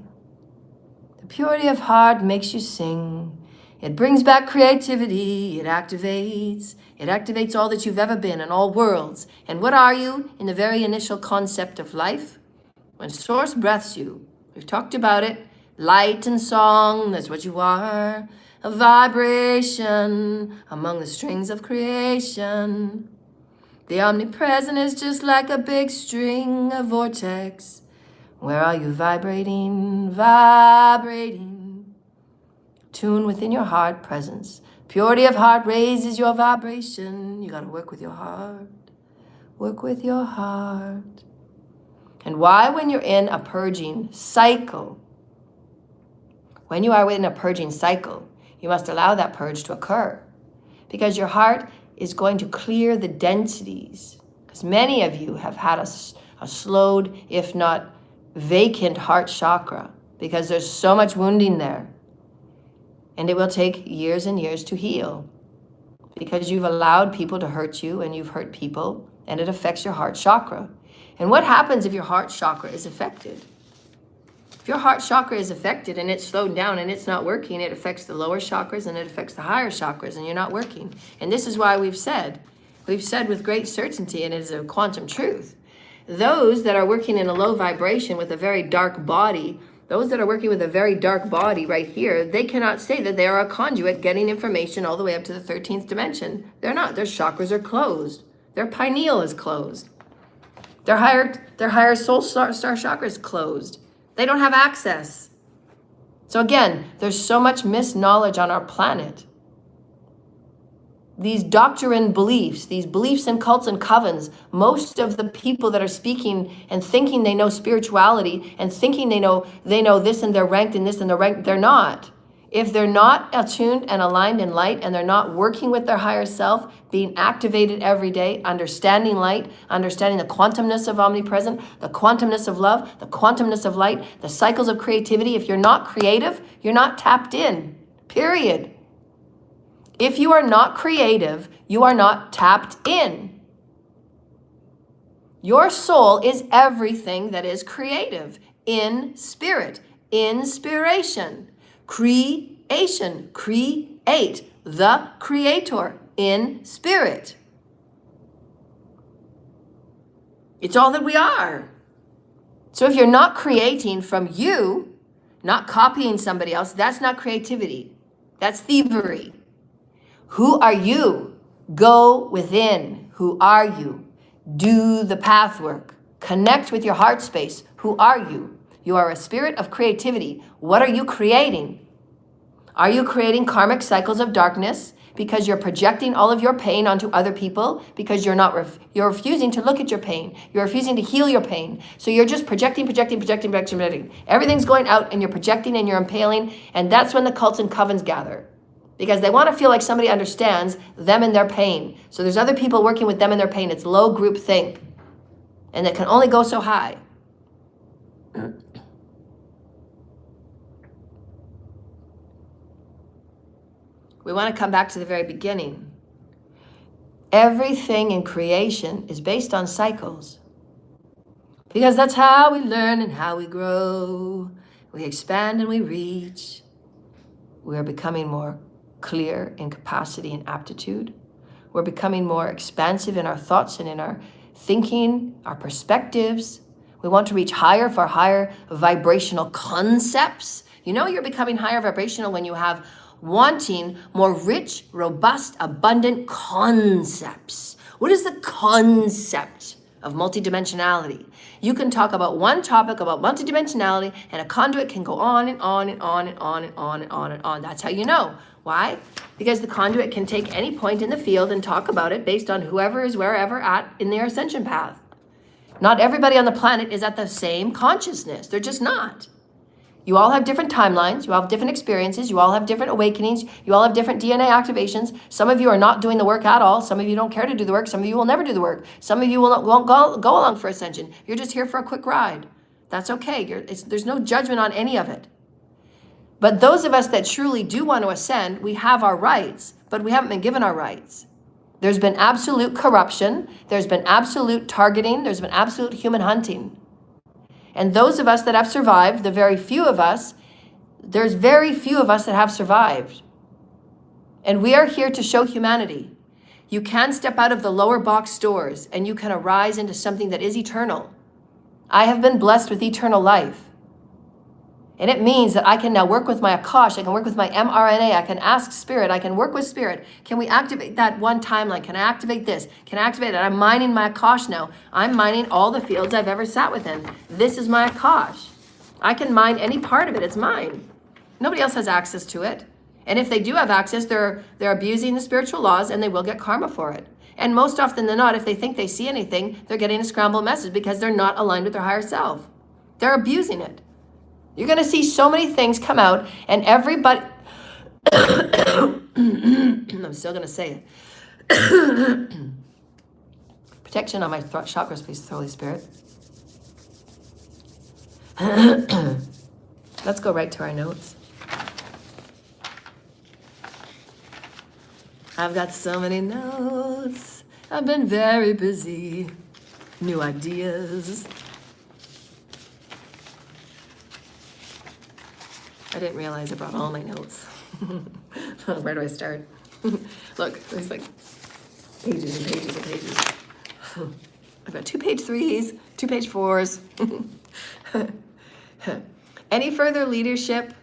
The purity of heart makes you sing. It brings back creativity. It activates all that you've ever been in all worlds. And what are you in the very initial concept of life? When Source breaths you, we've talked about it, light and song, that's what you are. A vibration among the strings of creation. The omnipresent is just like a big string, a vortex. Where are you vibrating, vibrating? Tune within your heart presence. Purity of heart raises your vibration. You gotta work with your heart. Work with your heart. And why, when you're in a purging cycle, when you are in a purging cycle, you must allow that purge to occur. Because your heart is going to clear the densities. Because many of you have had a slowed, if not vacant heart chakra. Because there's so much wounding there. And it will take years and years to heal. Because you've allowed people to hurt you and you've hurt people. And it affects your heart chakra. And what happens if your heart chakra is affected? If your heart chakra is affected and it's slowed down and it's not working, it affects the lower chakras and it affects the higher chakras and you're not working. And this is why we've said with great certainty, and it is a quantum truth, those that are working in a low vibration with a very dark body, those that are working with a very dark body right here, they cannot say that they are a conduit getting information all the way up to the 13th dimension. They're not. Their chakras are closed. Their pineal is closed. Their higher soul star chakra is closed. They don't have access. So again, there's so much misknowledge on our planet. These doctrine beliefs, these beliefs in cults and covens, most of the people that are speaking and thinking they know spirituality and thinking they know this and they're ranked in this and they're ranked, they're not. If they're not attuned and aligned in light and they're not working with their higher self, being activated every day, understanding light, understanding the quantumness of omnipresent, the quantumness of love, the quantumness of light, the cycles of creativity, if you're not creative, you're not tapped in, period. If you are not creative, you are not tapped in. Your soul is everything that is creative, in spirit, inspiration. Creation, create, the creator in spirit. It's all that we are. So if you're not creating from you, not copying somebody else, that's not creativity. That's thievery. Who are you? Go within. Who are you? Do the path work. Connect with your heart space. Who are you? You are a spirit of creativity. What are you creating? Are you creating karmic cycles of darkness because you're projecting all of your pain onto other people because you're refusing to look at your pain. You're refusing to heal your pain. So you're just projecting. Everything's going out and you're projecting and you're impaling. And that's when the cults and covens gather because they want to feel like somebody understands them and their pain. So there's other people working with them and their pain. It's low group think. And it can only go so high. We want to come back to the very beginning. Everything in creation is based on cycles. Because that's how we learn and how we grow. We expand and we reach. We are becoming more clear in capacity and aptitude. We're becoming more expansive in our thoughts and in our thinking, our perspectives. We want to reach higher for higher vibrational concepts. You know you're becoming higher vibrational when you have wanting more rich, robust, abundant concepts. What is the concept of multidimensionality? You can talk about one topic about multidimensionality and a conduit can go on and on and on and on and on and on and on. That's how you know. Why? Because the conduit can take any point in the field and talk about it based on whoever is wherever at in their ascension path. Not everybody on the planet is at the same consciousness. They're just not. You all have different timelines. You all have different experiences. You all have different awakenings. You all have different DNA activations. Some of you are not doing the work at all. Some of you don't care to do the work. Some of you will never do the work. Some of you won't go along for ascension. You're just here for a quick ride. That's okay. There's no judgment on any of it. But those of us that truly do want to ascend, we have our rights, but we haven't been given our rights. There's been absolute corruption. There's been absolute targeting. There's been absolute human hunting. And those of us that have survived, the very few of us, there's very few of us that have survived. And we are here to show humanity. You can step out of the lower box doors and you can arise into something that is eternal. I have been blessed with eternal life. And it means that I can now work with my Akash, I can work with my mRNA, I can ask Spirit, I can work with Spirit. Can we activate that one timeline? Can I activate this? Can I activate it? I'm mining my Akash now. I'm mining all the fields I've ever sat within. This is my Akash. I can mine any part of it, it's mine. Nobody else has access to it. And if they do have access, they're abusing the spiritual laws and they will get karma for it. And most often than not, if they think they see anything, they're getting a scrambled message because they're not aligned with their higher self. They're abusing it. You're going to see so many things come out and everybody, I'm still going to say it. Protection on my chakras, please, Holy Spirit. Let's go right to our notes. I've got so many notes. I've been very busy. New ideas. I didn't realize I brought all my notes. Where do I start? Look, there's like pages and pages and pages. I've got 2-page 3s, 2-page 4s. Any further leadership?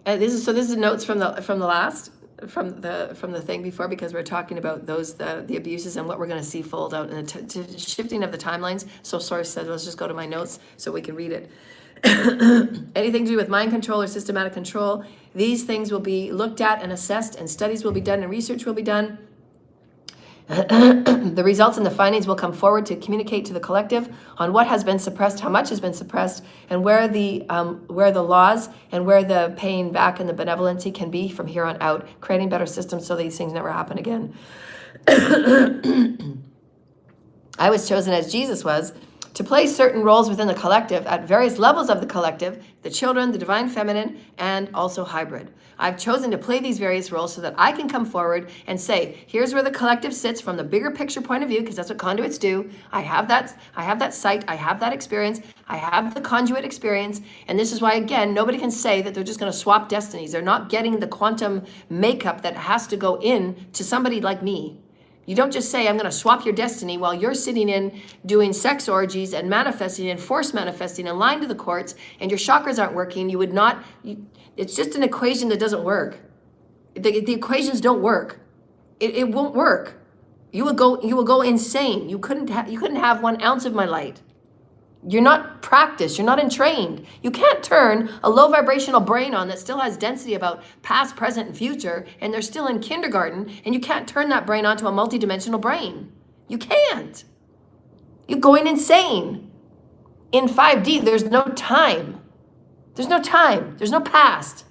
This is notes from the thing before, because we're talking about the abuses and what we're going to see fold out in the shifting of the timelines. So Source said, let's just go to my notes so we can read it. Anything to do with mind control or systematic control, these things will be looked at and assessed, and studies will be done and research will be done. The results and the findings will come forward to communicate to the collective on what has been suppressed, how much has been suppressed, and where the laws and where the paying back and the benevolency can be from here on out, creating better systems so these things never happen again. I was chosen, as Jesus was, to play certain roles within the collective at various levels of the collective, the children, the divine feminine, and also hybrid. I've chosen to play these various roles so that I can come forward and say, here's where the collective sits from the bigger picture point of view, because that's what conduits do. I have that sight, I have that experience, I have the conduit experience, and this is why, again, nobody can say that they're just going to swap destinies. They're not getting the quantum makeup that has to go in to somebody like me. You don't just say, I'm going to swap your destiny while you're sitting in doing sex orgies and manifesting and force manifesting and lying to the courts and your chakras aren't working. It's just an equation that doesn't work. The equations don't work. It won't work. You will go insane. You couldn't have 1 ounce of my light. You're not practiced. You're not entrained. You can't turn a low vibrational brain on that still has density about past, present, and future, and they're still in kindergarten, and you can't turn that brain onto a multidimensional brain. You can't. You're going insane. In 5D, there's no time. There's no time. There's no past.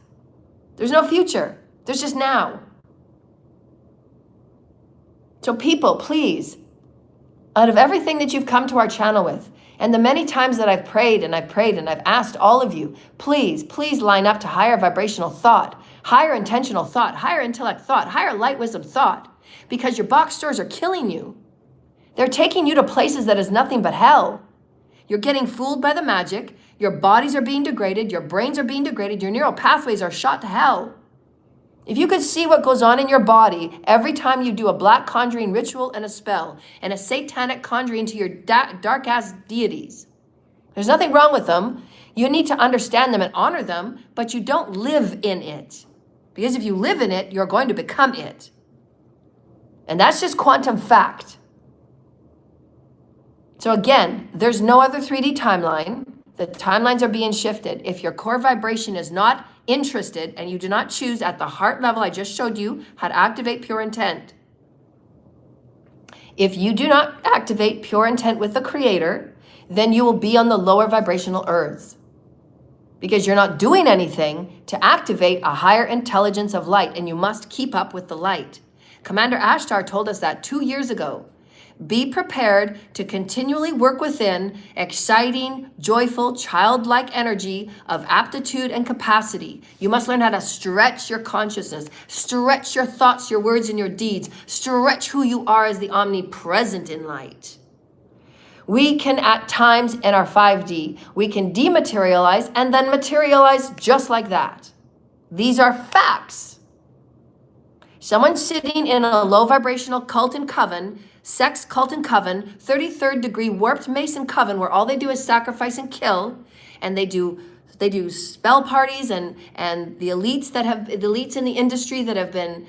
There's no future. There's just now. So people, please, out of everything that you've come to our channel with, and the many times that I've prayed and I've asked all of you, please line up to higher vibrational thought, higher intentional thought, higher intellect thought, higher light wisdom thought, because your box stores are killing you. They're taking you to places that is nothing but hell. You're getting fooled by the magic. Your bodies are being degraded. Your brains are being degraded. Your neural pathways are shot to hell. If you could see what goes on in your body every time you do a black conjuring ritual and a spell and a satanic conjuring to your dark-ass deities, there's nothing wrong with them. You need to understand them and honor them, but you don't live in it. Because if you live in it, you're going to become it. And that's just quantum fact. So again, there's no other 3D timeline. The timelines are being shifted. If your core vibration is not interested and you do not choose at the heart level, I just showed you how to activate pure intent. If you do not activate pure intent with the Creator, then you will be on the lower vibrational earths, because you're not doing anything to activate a higher intelligence of light, and you must keep up with the light. Commander Ashtar told us that 2 years ago. Be prepared to continually work within exciting, joyful, childlike energy of aptitude and capacity. You must learn how to stretch your consciousness, stretch your thoughts, your words, and your deeds, stretch who you are as the omnipresent in light. We can at times in our 5D, we can dematerialize and then materialize just like that. These are facts. Someone sitting in a low vibrational cult and coven, sex cult and coven, 33rd degree warped Mason coven, where all they do is sacrifice and kill, and they do spell parties and the elites in the industry that have been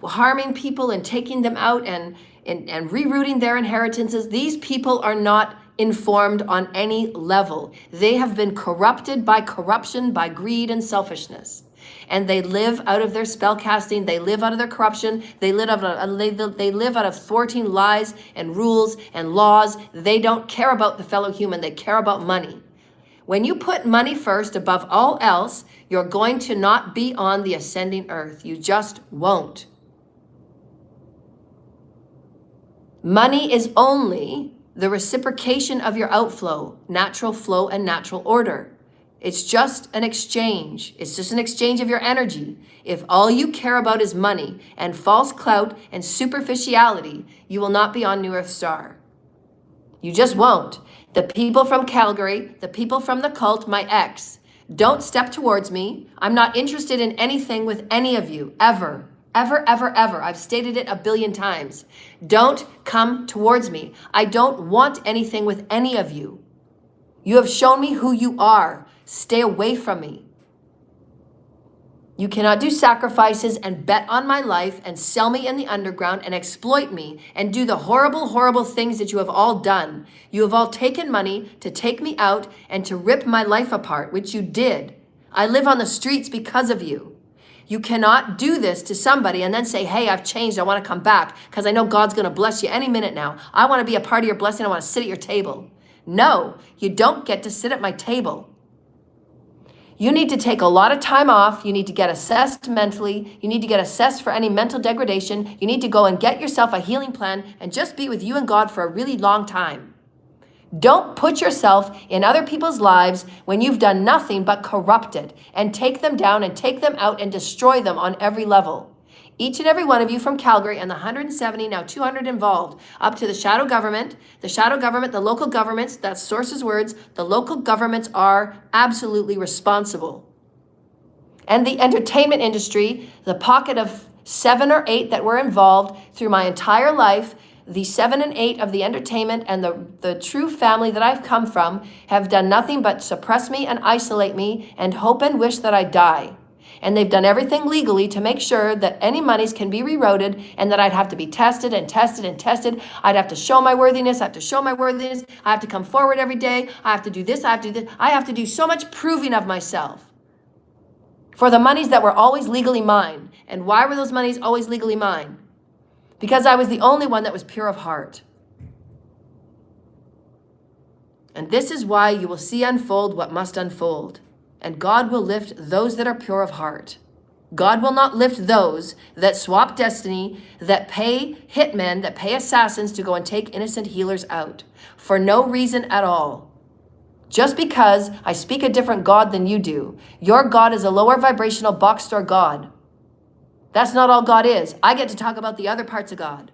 harming people and taking them out and rerouting their inheritances. These people are not informed on any level. They have been corrupted by corruption, by greed and selfishness. And they live out of their spell casting. They live out of their corruption. They live out of thwarting lies and rules and laws. They don't care about the fellow human. They care about money. When you put money first above all else, you're going to not be on the ascending earth. You just won't. Money is only the reciprocation of your outflow, natural flow and natural order. It's just an exchange. It's just an exchange of your energy. If all you care about is money and false clout and superficiality, you will not be on New Earth Star. You just won't. The people from Calgary, the people from the cult, my ex, don't step towards me. I'm not interested in anything with any of you, ever. Ever, ever, ever. I've stated it a billion times. Don't come towards me. I don't want anything with any of you. You have shown me who you are. Stay away from me. You cannot do sacrifices and bet on my life and sell me in the underground and exploit me and do the horrible, horrible things that you have all done. You have all taken money to take me out and to rip my life apart, which you did. I live on the streets because of you. You cannot do this to somebody and then say, hey, I've changed. I want to come back because I know God's going to bless you any minute now. I want to be a part of your blessing. I want to sit at your table. No, you don't get to sit at my table. You need to take a lot of time off. You need to get assessed mentally. You need to get assessed for any mental degradation. You need to go and get yourself a healing plan and just be with you and God for a really long time. Don't put yourself in other people's lives when you've done nothing but corrupt it and take them down and take them out and destroy them on every level. Each and every one of you from Calgary and the 170, now 200 involved, up to the shadow government, the local governments, that's Source's words, the local governments are absolutely responsible. And the entertainment industry, the pocket of 7 or 8 that were involved through my entire life, the 7 and 8 of the entertainment and the true family that I've come from have done nothing but suppress me and isolate me and hope and wish that I die. And they've done everything legally to make sure that any monies can be rerouted and that I'd have to be tested and tested and tested. I'd have to show my worthiness. I have to show my worthiness. I have to come forward every day. I have to do this. I have to do this. I have to do so much proving of myself for the monies that were always legally mine. And why were those monies always legally mine? Because I was the only one that was pure of heart. And this is why you will see unfold what must unfold. And God will lift those that are pure of heart. God will not lift those that swap destiny, that pay hitmen, that pay assassins to go and take innocent healers out for no reason at all. Just because I speak a different God than you do. Your God is a lower vibrational box store God. That's not all God is. I get to talk about the other parts of God.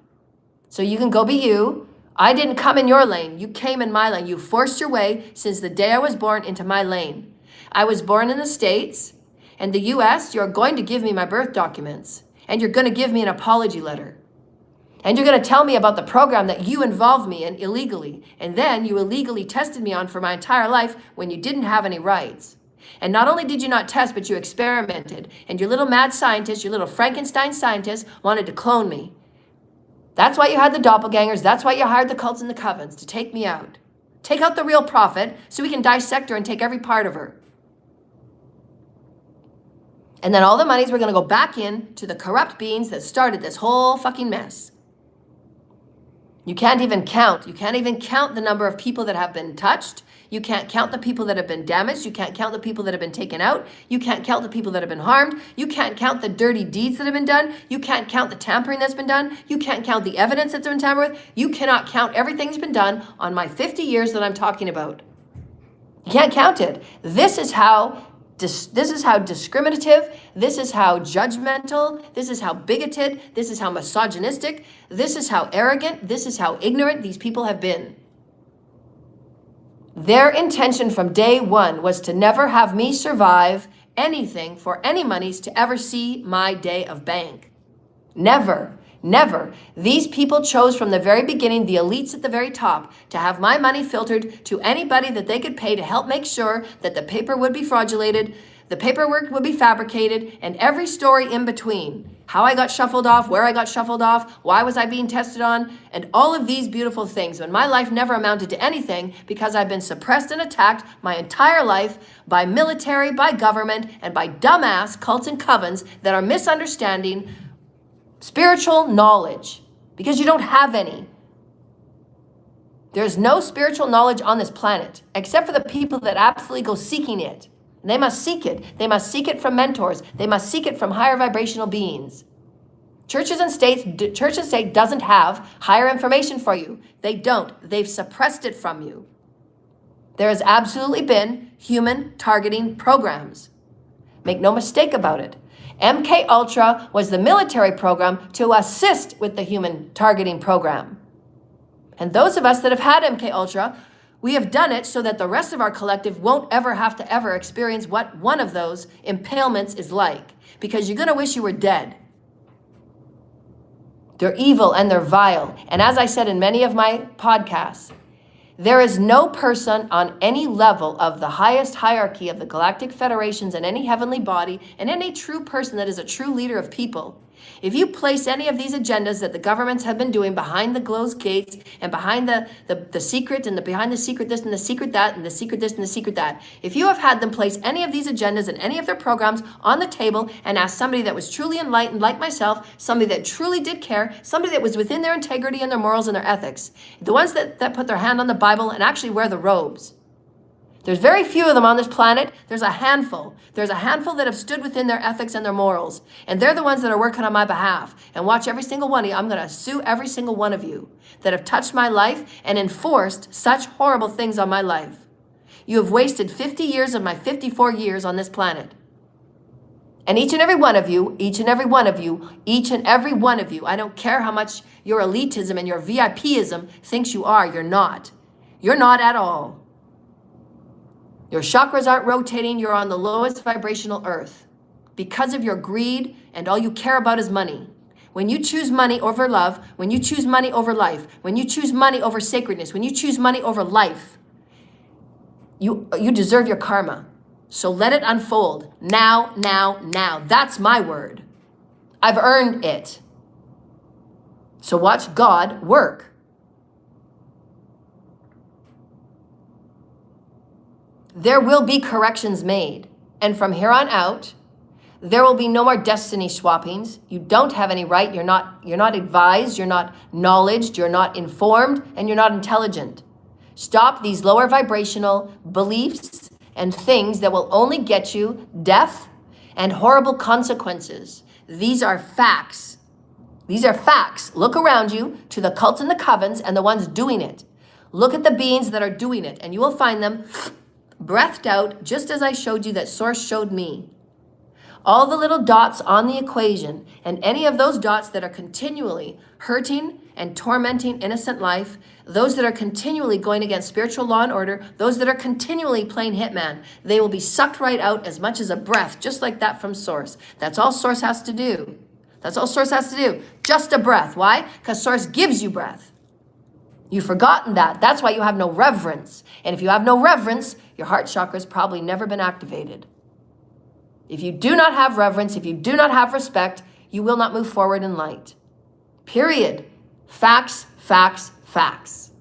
So you can go be you. I didn't come in your lane. You came in my lane. You forced your way since the day I was born into my lane. I was born in the States and the US. You're going to give me my birth documents and you're going to give me an apology letter. And you're going to tell me about the program that you involved me in illegally. And then you illegally tested me on for my entire life when you didn't have any rights. And not only did you not test, but you experimented. And your little mad scientist, your little Frankenstein scientist wanted to clone me. That's why you had the doppelgangers. That's why you hired the cults and the covens to take me out. Take out the real prophet so we can dissect her and take every part of her. And then all the monies were going to go back in to the corrupt beings that started this whole fucking mess. You can't even count. You can't even count the number of people that have been touched. You can't count the people that have been damaged. You can't count the people that have been taken out. You can't count the people that have been harmed. You can't count the dirty deeds that have been done. You can't count the tampering that's been done. You can't count the evidence that's been tampered with. You cannot count everything that's been done on my 50 years that I'm talking about. You can't count it. This is how discriminative, this is how judgmental, this is how bigoted, this is how misogynistic, this is how arrogant, this is how ignorant these people have been. Their intention from day one was to never have me survive anything for any monies to ever see my day of bank. Never. Never. These people chose from the very beginning, the elites at the very top, to have my money filtered to anybody that they could pay to help make sure that the paper would be fraudulated, the paperwork would be fabricated, and every story in between. How I got shuffled off, where I got shuffled off, why was I being tested on, and all of these beautiful things. When my life never amounted to anything because I've been suppressed and attacked my entire life by military, by government, and by dumbass cults and covens that are misunderstanding spiritual knowledge, because you don't have any. There's no spiritual knowledge on this planet, except for the people that absolutely go seeking it. And they must seek it. They must seek it from mentors. They must seek it from higher vibrational beings. Church and state doesn't have higher information for you. They don't. They've suppressed it from you. There has absolutely been human targeting programs. Make no mistake about it. MK Ultra was the military program to assist with the human targeting program. And those of us that have had MK Ultra, we have done it so that the rest of our collective won't ever have to ever experience what one of those impalements is like, because you're going to wish you were dead. They're evil and they're vile. And as I said in many of my podcasts, there is no person on any level of the highest hierarchy of the galactic federations and any heavenly body and any true person that is a true leader of people. If you place any of these agendas that the governments have been doing behind the closed gates and behind the secret and behind the secret this and the secret that and the secret this and the secret that, if you have had them place any of these agendas and any of their programs on the table and ask somebody that was truly enlightened like myself, somebody that truly did care, somebody that was within their integrity and their morals and their ethics, the ones that put their hand on the Bible and actually wear the robes. There's very few of them on this planet. There's a handful. There's a handful that have stood within their ethics and their morals. And they're the ones that are working on my behalf. And watch every single one of you. I'm going to sue every single one of you that have touched my life and enforced such horrible things on my life. You have wasted 50 years of my 54 years on this planet. And each and every one of you, each and every one of you, each and every one of you, I don't care how much your elitism and your VIPism thinks you are, you're not. You're not at all. Your chakras aren't rotating. You're on the lowest vibrational earth because of your greed, and all you care about is money. When you choose money over love, when you choose money over life, when you choose money over sacredness, when you choose money over life, you deserve your karma. So let it unfold. Now, now, now. That's my word. I've earned it. So watch God work. There will be corrections made. And from here on out, there will be no more destiny swappings. You don't have any right. You're not advised. You're not knowledged. You're not informed. And you're not intelligent. Stop these lower vibrational beliefs and things that will only get you death and horrible consequences. These are facts. These are facts. Look around you to the cults and the covens and the ones doing it. Look at the beings that are doing it, and you will find them breathed out, just as I showed you that Source showed me. All the little dots on the equation, and any of those dots that are continually hurting and tormenting innocent life, those that are continually going against spiritual law and order, those that are continually playing hitman, they will be sucked right out as much as a breath, just like that from Source. That's all Source has to do. That's all Source has to do. Just a breath. Why? Because Source gives you breath. You've forgotten that. That's why you have no reverence. And if you have no reverence, your heart chakra's probably never been activated. If you do not have reverence, if you do not have respect, you will not move forward in light. Period. Facts, facts, facts.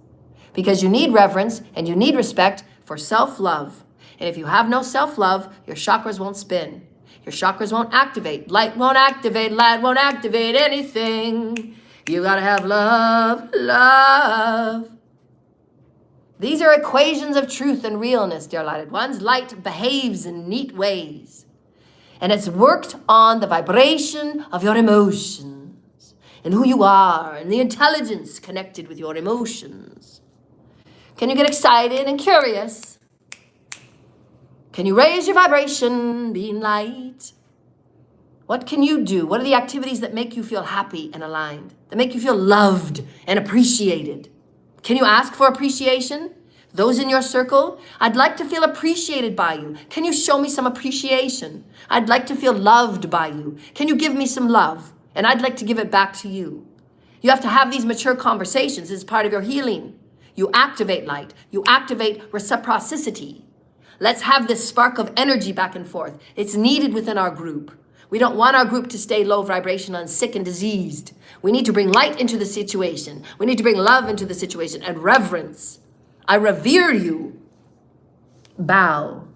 Because you need reverence and you need respect for self-love. And if you have no self-love, your chakras won't spin. Your chakras won't activate. Light won't activate. Light won't activate anything. You gotta have love, love. These are equations of truth and realness, dear lighted ones. Light behaves in neat ways. And it's worked on the vibration of your emotions and who you are and the intelligence connected with your emotions. Can you get excited and curious? Can you raise your vibration, being light? What can you do? What are the activities that make you feel happy and aligned, that make you feel loved and appreciated? Can you ask for appreciation? Those in your circle, I'd like to feel appreciated by you. Can you show me some appreciation? I'd like to feel loved by you. Can you give me some love? And I'd like to give it back to you. You have to have these mature conversations as part of your healing. You activate light. You activate reciprocity. Let's have this spark of energy back and forth. It's needed within our group. We don't want our group to stay low vibrational and sick and diseased. We need to bring light into the situation. We need to bring love into the situation and reverence. I revere you. Bow.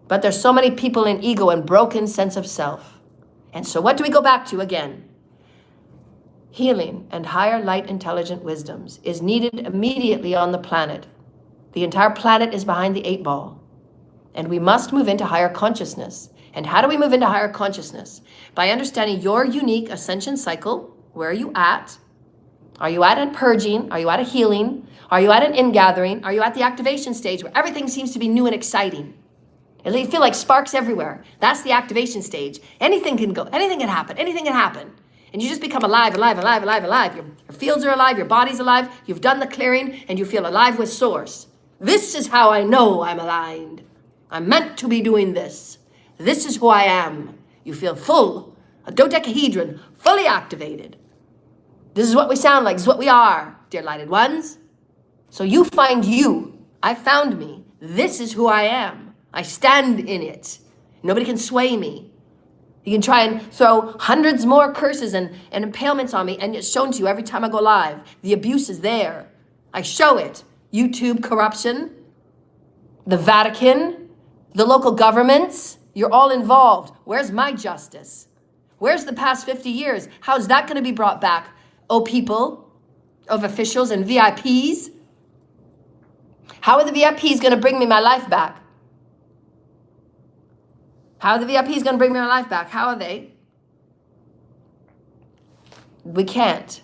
But there's so many people in ego and broken sense of self. And so what do we go back to again? Healing and higher light intelligent wisdoms is needed immediately on the planet. The entire planet is behind the 8 ball. And we must move into higher consciousness. And how do we move into higher consciousness? By understanding your unique ascension cycle. Where are you at? Are you at a purging? Are you at a healing? Are you at an ingathering? Are you at the activation stage where everything seems to be new and exciting? And you feel like sparks everywhere. That's the activation stage. Anything can go, anything can happen, anything can happen. And you just become alive, alive, alive, alive, alive. Your fields are alive, your body's alive, you've done the clearing, and you feel alive with source. This is how I know I'm aligned. I'm meant to be doing this. This is who I am. You feel full, a dodecahedron, fully activated. This is what we sound like, this is what we are, dear lighted ones. So you find you. I found me. This is who I am. I stand in it. Nobody can sway me. You can try and throw hundreds more curses and impalements on me, and it's shown to you every time I go live. The abuse is there. I show it. YouTube corruption, the Vatican, the local governments, you're all involved. Where's my justice? Where's the past 50 years? How's that going to be brought back? Oh, people of officials and VIPs? How are the VIPs going to bring me my life back? How are the VIPs going to bring me my life back? How are they? We can't.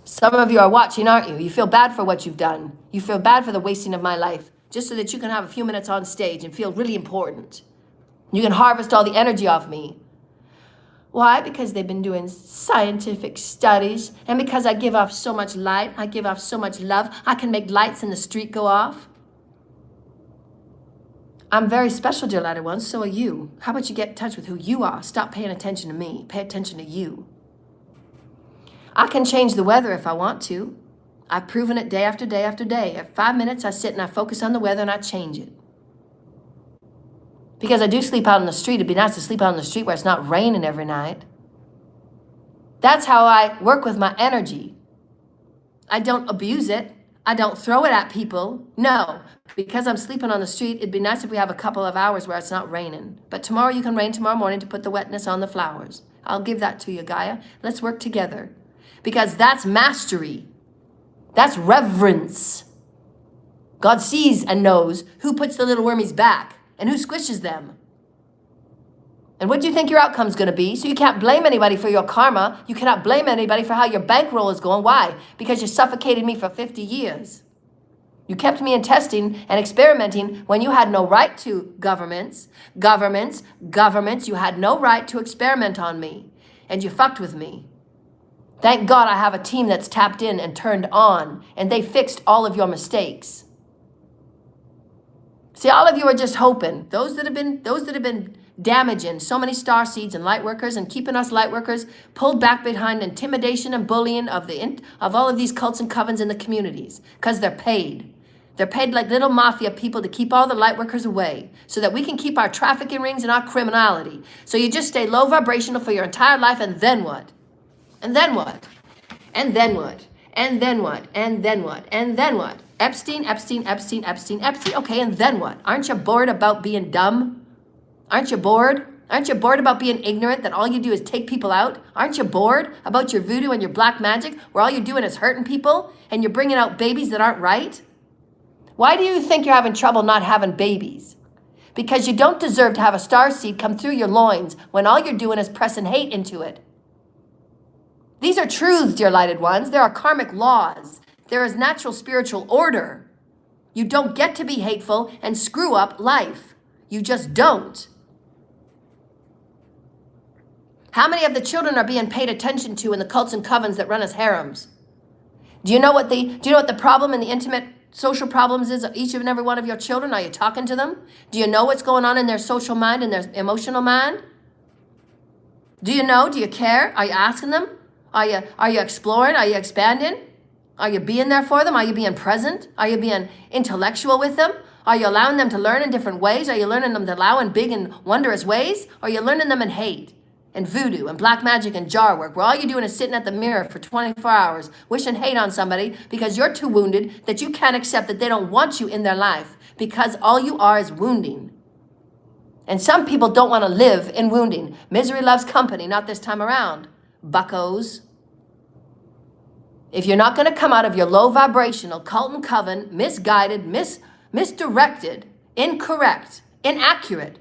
Some of you are watching, aren't you? You feel bad for what you've done. You feel bad for the wasting of my life, just so that you can have a few minutes on stage and feel really important. You can harvest all the energy off me. Why? Because they've been doing scientific studies, and because I give off so much light, I give off so much love, I can make lights in the street go off. I'm very special, dear lighted ones, so are you. How about you get in touch with who you are? Stop paying attention to me. Pay attention to you. I can change the weather if I want to. I've proven it day after day after day. At 5 minutes, I sit and I focus on the weather and I change it. Because I do sleep out on the street. It'd be nice to sleep out on the street where it's not raining every night. That's how I work with my energy. I don't abuse it. I don't throw it at people. No, because I'm sleeping on the street, it'd be nice if we have a couple of hours where it's not raining. But tomorrow you can rain tomorrow morning to put the wetness on the flowers. I'll give that to you, Gaia. Let's work together. Because that's mastery. That's reverence. God sees and knows who puts the little wormies back and who squishes them. And what do you think your outcome's going to be? So you can't blame anybody for your karma. You cannot blame anybody for how your bankroll is going. Why? Because you suffocated me for 50 years. You kept me in testing and experimenting when you had no right to. Governments. You had no right to experiment on me. And you fucked with me. Thank God I have a team that's tapped in and turned on, and they fixed all of your mistakes. See, all of you are just hoping. Those that have been damaging so many star seeds and light workers and keeping us light workers pulled back behind intimidation and bullying of all of these cults and covens in the communities, because they're paid. They're paid like little mafia people to keep all the light workers away so that we can keep our trafficking rings and our criminality. So you just stay low vibrational for your entire life, and then what? And then what? And then what? And then what? And then what? And then what? Epstein. Okay, and then what? Aren't you bored about being dumb? Aren't you bored? Aren't you bored about being ignorant that all you do is take people out? Aren't you bored about your voodoo and your black magic where all you're doing is hurting people and you're bringing out babies that aren't right? Why do you think you're having trouble not having babies? Because you don't deserve to have a star seed come through your loins when all you're doing is pressing hate into it. These are truths, dear lighted ones. There are karmic laws. There is natural spiritual order. You don't get to be hateful and screw up life. You just don't. How many of the children are being paid attention to in the cults and covens that run as harems? Do you know what the problem in the intimate social problems is of each and every one of your children? Are you talking to them? Do you know what's going on in their social mind and their emotional mind? Do you know? Do you care? Are you asking them? Are you exploring? Are you expanding? Are you being there for them? Are you being present? Are you being intellectual with them? Are you allowing them to learn in different ways? Are you learning them to allow in big and wondrous ways? Or are you learning them in hate and voodoo and black magic and jar work, where all you're doing is sitting at the mirror for 24 hours, wishing hate on somebody because you're too wounded that you can't accept that they don't want you in their life, because all you are is wounding. And some people don't want to live in wounding. Misery loves company, not this time around, buckos. If you're not going to come out of your low vibrational cult and coven, misguided, misdirected, incorrect, inaccurate,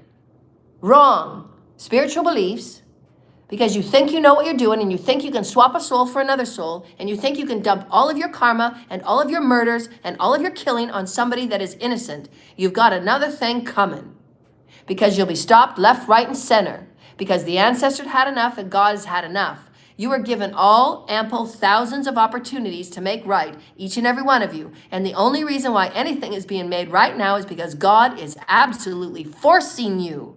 wrong spiritual beliefs, because you think you know what you're doing and you think you can swap a soul for another soul, and you think you can dump all of your karma and all of your murders and all of your killing on somebody that is innocent, you've got another thing coming. Because you'll be stopped left, right, and center. Because the ancestors had enough and God has had enough. You are given all ample thousands of opportunities to make right, each and every one of you. And the only reason why anything is being made right now is because God is absolutely forcing you.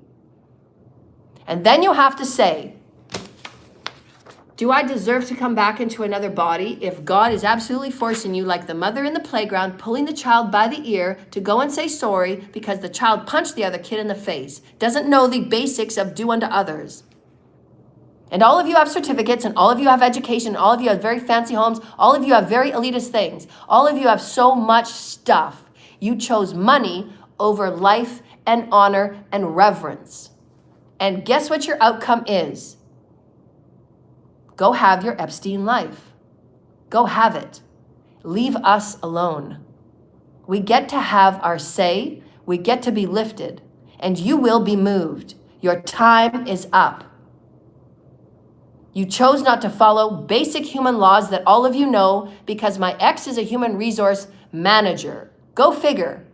And then you have to say, do I deserve to come back into another body if God is absolutely forcing you, like the mother in the playground, pulling the child by the ear to go and say sorry because the child punched the other kid in the face, doesn't know the basics of do unto others? And all of you have certificates, and all of you have education, and all of you have very fancy homes, all of you have very elitist things, all of you have so much stuff. You chose money over life and honor and reverence. And guess what your outcome is? Go have your Epstein life. Go have it. Leave us alone. We get to have our say. We get to be lifted. And you will be moved. Your time is up. You chose not to follow basic human laws that all of you know because my ex is a human resource manager. Go figure.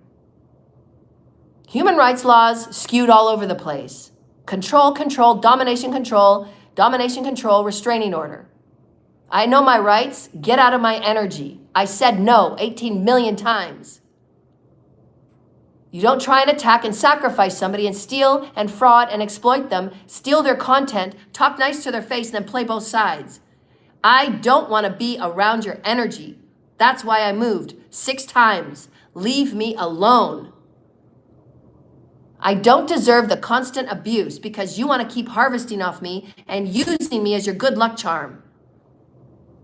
Human rights laws skewed all over the place. Control, domination, control, restraining order. I know my rights. Get out of my energy. I said no 18 million times. You don't try and attack and sacrifice somebody and steal and fraud and exploit them, steal their content, talk nice to their face, and then play both sides. I don't want to be around your energy. That's why I moved 6 times. Leave me alone. I don't deserve the constant abuse because you want to keep harvesting off me and using me as your good luck charm.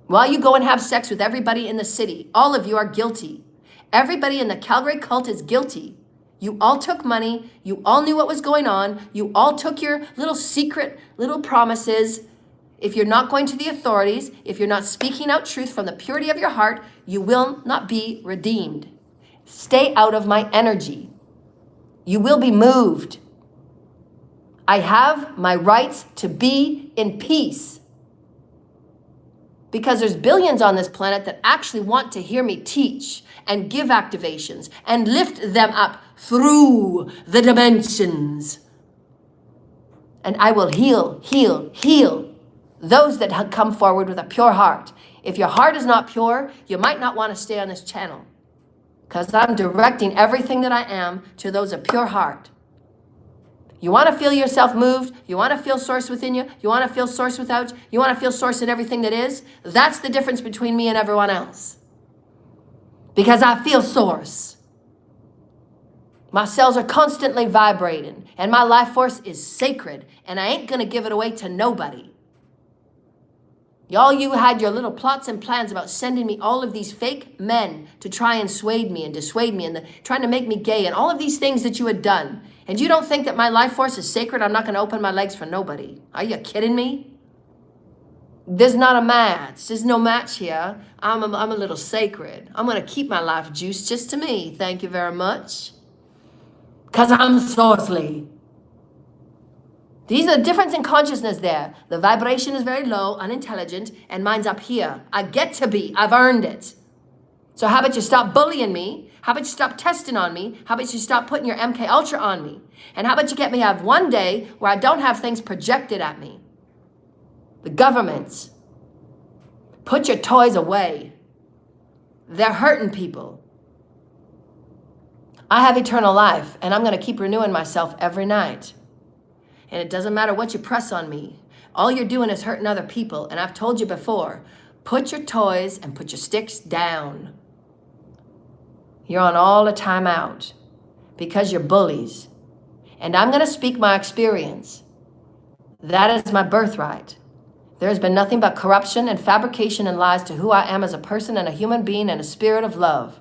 While you go and have sex with everybody in the city, all of you are guilty. Everybody in the Calgary cult is guilty. You all took money. You all knew what was going on. You all took your little secret, little promises. If you're not going to the authorities, if you're not speaking out truth from the purity of your heart, you will not be redeemed. Stay out of my energy. You will be moved. I have my rights to be in peace. Because there's billions on this planet that actually want to hear me teach and give activations and lift them up through the dimensions. And I will heal those that have come forward with a pure heart. If your heart is not pure, you might not want to stay on this channel, because I'm directing everything that I am to those of pure heart. You want to feel yourself moved? You want to feel source within you? You want to feel source without you? You want to feel source in everything that is? That's the difference between me and everyone else. Because I feel source. My cells are constantly vibrating, and my life force is sacred, and I ain't going to give it away to nobody. Y'all, you had your little plots and plans about sending me all of these fake men to try and sway me and dissuade me and trying to make me gay and all of these things that you had done. And you don't think that my life force is sacred? I'm not going to open my legs for nobody. Are you kidding me? There's not a match. There's no match here. I'm a little sacred. I'm going to keep my life juice just to me. Thank you very much. Because I'm saucily. These are the difference in consciousness there. The vibration is very low, unintelligent, and mine's up here. I get to be. I've earned it. So how about you stop bullying me? How about you stop testing on me? How about you stop putting your MK Ultra on me? And how about you get me to have one day where I don't have things projected at me? The governments, put your toys away. They're hurting people. I have eternal life, and I'm going to keep renewing myself every night. And it doesn't matter what you press on me. All you're doing is hurting other people. And I've told you before, put your toys and put your sticks down. You're on all the time out because you're bullies. And I'm going to speak my experience. That is my birthright. There has been nothing but corruption and fabrication and lies to who I am as a person and a human being and a spirit of love.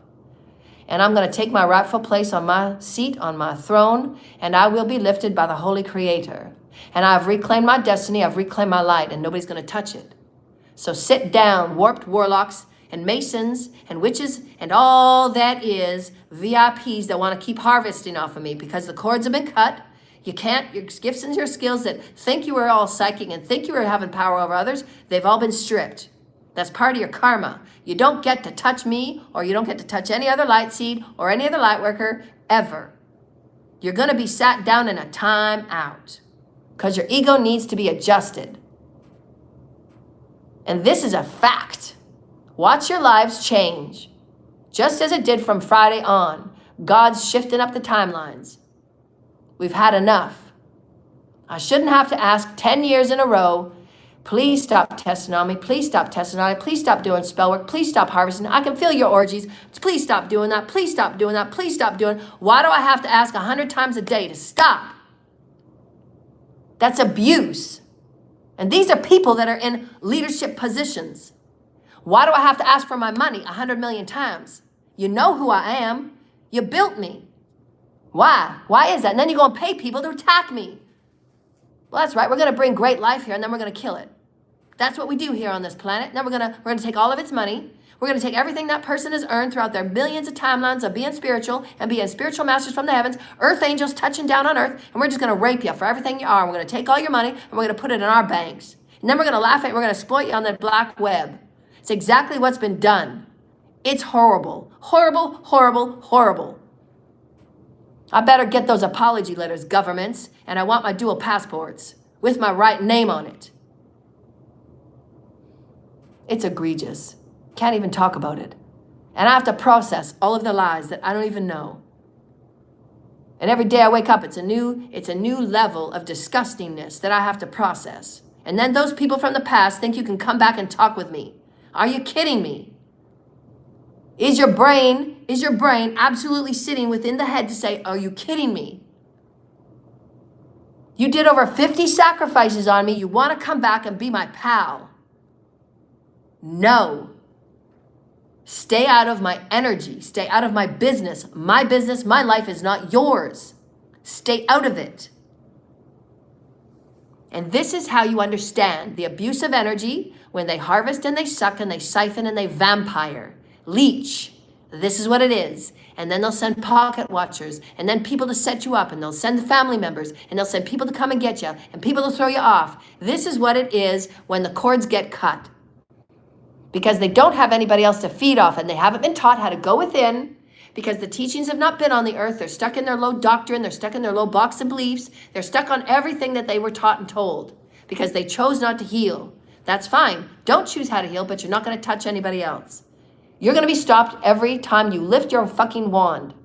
And I'm going to take my rightful place on my seat, on my throne, and I will be lifted by the Holy Creator. And I've reclaimed my destiny, I've reclaimed my light, and nobody's going to touch it. So sit down, warped warlocks and masons and witches and all that is VIPs that want to keep harvesting off of me because the cords have been cut. You can't, your gifts and your skills that think you were all psychic and think you were having power over others, they've all been stripped. That's part of your karma. You don't get to touch me, or you don't get to touch any other light seed or any other light worker ever. You're going to be sat down in a time out because your ego needs to be adjusted. And this is a fact. Watch your lives change. Just as it did from Friday on, God's shifting up the timelines. We've had enough. I shouldn't have to ask 10 years in a row, please stop testing on me. Please stop testing on me. Please stop doing spell work. Please stop harvesting. I can feel your orgies. Please stop doing that. Please stop doing that. Please stop doing. Why do I have to ask 100 times a day to stop? That's abuse. And these are people that are in leadership positions. Why do I have to ask for my money 100 million times? You know who I am. You built me. Why? Why is that? And then you go and pay people to attack me. Well, that's right. We're going to bring great life here, and then we're going to kill it. That's what we do here on this planet. Then we're going to take all of its money. We're going to take everything that person has earned throughout their millions of timelines of being spiritual and being spiritual masters from the heavens, earth angels touching down on earth, and we're just going to rape you for everything you are. We're going to take all your money, and we're going to put it in our banks. And then we're going to laugh at it. We're going to exploit you on the black web. It's exactly what's been done. It's horrible. Horrible, horrible, horrible. I better get those apology letters, governments, and I want my dual passports with my right name on it. It's egregious. Can't even talk about it. And I have to process all of the lies that I don't even know. And every day I wake up, it's a new level of disgustingness that I have to process. And then those people from the past think you can come back and talk with me. Are you kidding me? Is your brain absolutely sitting within the head to say, are you kidding me? You did over 50 sacrifices on me. You want to come back and be my pal? No. Stay out of my energy. Stay out of my business. My business, my life is not yours. Stay out of it. And this is how you understand the abuse of energy when they harvest and they suck and they siphon and they vampire. Leech. This is what it is. And then they'll send pocket watchers and then people to set you up, and they'll send the family members, and they'll send people to come and get you, and people to throw you off. This is what it is when the cords get cut. Because they don't have anybody else to feed off, and they haven't been taught how to go within, because the teachings have not been on the earth. They're stuck in their low doctrine. They're stuck in their low box of beliefs. They're stuck on everything that they were taught and told because they chose not to heal. That's fine. Don't choose how to heal, but you're not going to touch anybody else. You're going to be stopped every time you lift your fucking wand.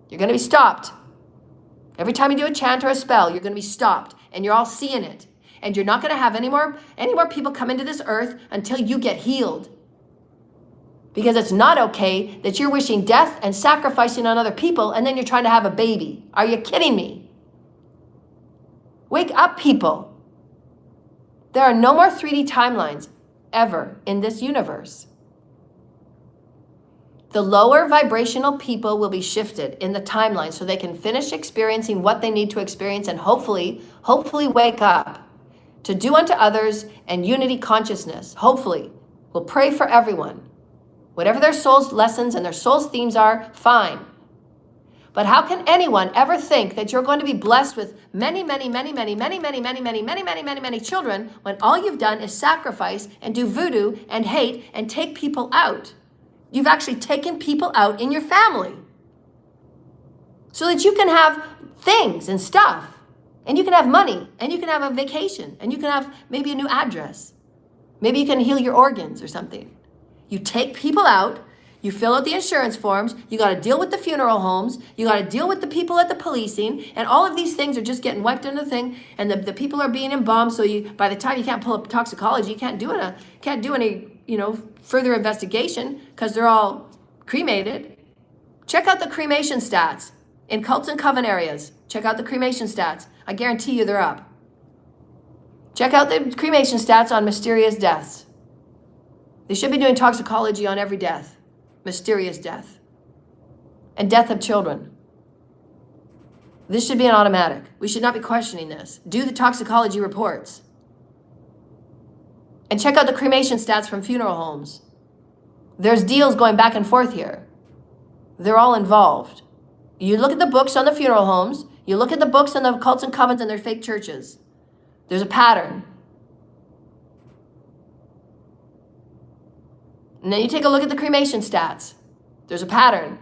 You're going to be stopped. Every time you do a chant or a spell, you're going to be stopped. And you're all seeing it. And you're not going to have any more people come into this earth until you get healed. Because it's not okay that you're wishing death and sacrificing on other people, and then you're trying to have a baby. Are you kidding me? Wake up, people. There are no more 3D timelines ever in this universe. The lower vibrational people will be shifted in the timeline so they can finish experiencing what they need to experience and hopefully wake up to do unto others and unity consciousness. Hopefully. We'll pray for everyone. Whatever their soul's lessons and their soul's themes are, fine. But how can anyone ever think that you're going to be blessed with many children when all you've done is sacrifice and do voodoo and hate and take people out? You've actually taken people out in your family so that you can have things and stuff, and you can have money, and you can have a vacation, and you can have maybe a new address. Maybe you can heal your organs or something. You take people out, you fill out the insurance forms, you got to deal with the funeral homes, you got to deal with the people at the policing, and all of these things are just getting wiped under the thing, and the people are being embalmed, so by the time you can't pull up toxicology, you can't do any further investigation because they're all cremated. Check out the cremation stats in cults and coven areas. Check out the cremation stats. I guarantee you they're up. Check out the cremation stats on mysterious deaths. They should be doing toxicology on every death. Mysterious death. And death of children. This should be an automatic. We should not be questioning this. Do the toxicology reports. And check out the cremation stats from funeral homes. There's deals going back and forth here. They're all involved. You look at the books on the funeral homes. You look at the books on the cults and covens and their fake churches. There's a pattern. And then you take a look at the cremation stats. There's a pattern.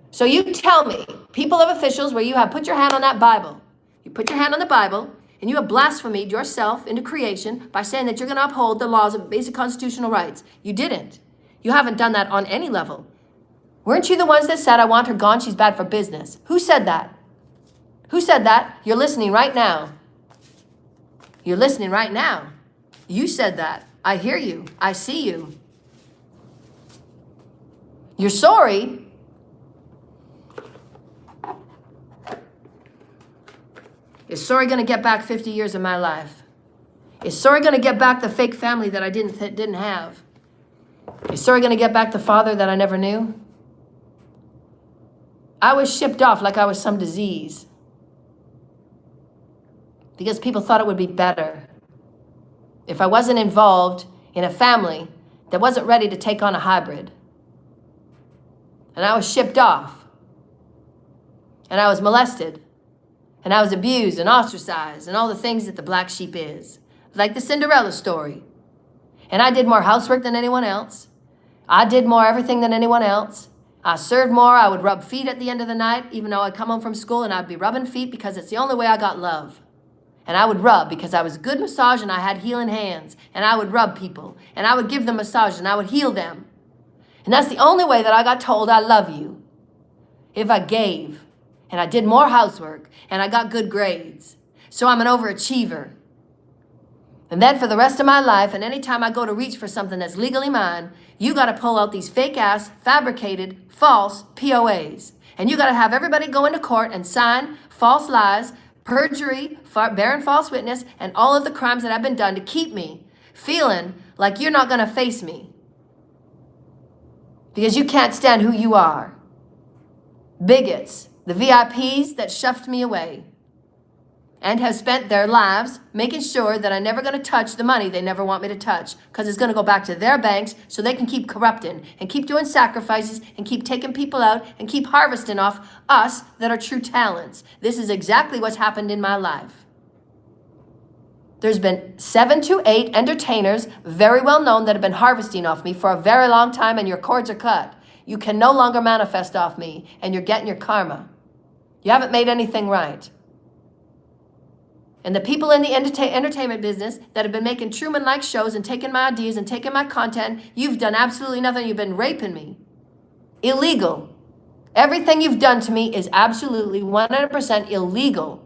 So you tell me, people of officials, where you have put your hand on that Bible. You put your hand on the Bible, and you have blasphemed yourself into creation by saying that you're going to uphold the laws of basic constitutional rights. You didn't. You haven't done that on any level. Weren't you the ones that said, I want her gone, she's bad for business? Who said that? Who said that? You're listening right now. You're listening right now. You said that. I hear you. I see you. You're sorry. Is sorry going to get back 50 years of my life? Is sorry going to get back the fake family that I didn't have? Is sorry going to get back the father that I never knew? I was shipped off like I was some disease because people thought it would be better if I wasn't involved in a family that wasn't ready to take on a hybrid. And I was shipped off. And I was molested. And I was abused and ostracized and all the things that the black sheep is. Like the Cinderella story. And I did more housework than anyone else. I did more everything than anyone else. I served more. I would rub feet at the end of the night, even though I'd come home from school and I'd be rubbing feet because it's the only way I got love. And I would rub because I was a good massage and I had healing hands. And I would rub people. And I would give them massage and I would heal them. And that's the only way that I got told I love you. If I gave. And I did more housework. And I got good grades. So I'm an overachiever. And then for the rest of my life, and anytime I go to reach for something that's legally mine, you got to pull out these fake-ass, fabricated, false POAs. And you got to have everybody go into court and sign false lies, perjury, bearing false witness, and all of the crimes that have been done to keep me feeling like you're not going to face me. Because you can't stand who you are. Bigots, the VIPs that shoved me away and have spent their lives making sure that I'm never going to touch the money they never want me to touch because it's going to go back to their banks so they can keep corrupting and keep doing sacrifices and keep taking people out and keep harvesting off us that are true talents. This is exactly what's happened in my life. There's been 7 to 8 entertainers, very well known, that have been harvesting off me for a very long time, and your cords are cut. You can no longer manifest off me, and you're getting your karma. You haven't made anything right. And the people in the entertainment business that have been making Truman-like shows and taking my ideas and taking my content, you've done absolutely nothing. You've been raping me. Illegal. Everything you've done to me is absolutely 100% illegal.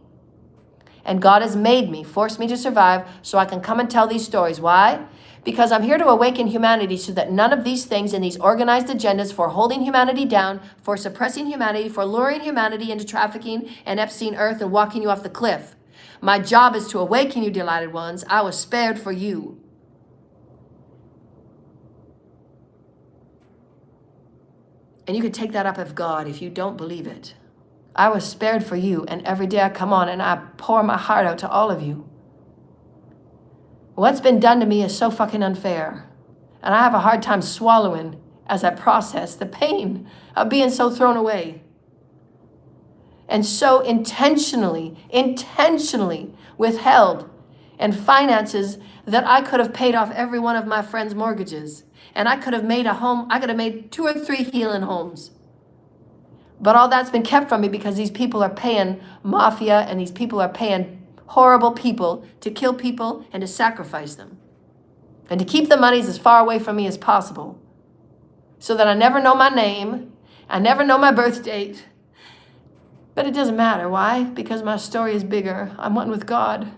And God has made me, forced me to survive so I can come and tell these stories. Why? Because I'm here to awaken humanity so that none of these things and these organized agendas for holding humanity down, for suppressing humanity, for luring humanity into trafficking and Epstein Earth and walking you off the cliff. My job is to awaken you, delighted ones. I was spared for you. And you could take that up of God if you don't believe it. I was spared for you, and every day I come on and I pour my heart out to all of you. What's been done to me is so fucking unfair. And I have a hard time swallowing as I process the pain of being so thrown away. And so intentionally withheld and finances that I could have paid off every one of my friends' mortgages. And I could have made a home, I could have made 2 or 3 healing homes. But all that's been kept from me because these people are paying mafia and these people are paying horrible people to kill people and to sacrifice them. And to keep the monies as far away from me as possible. So that I never know my name, I never know my birth date. But it doesn't matter. Why? Because my story is bigger. I'm one with God.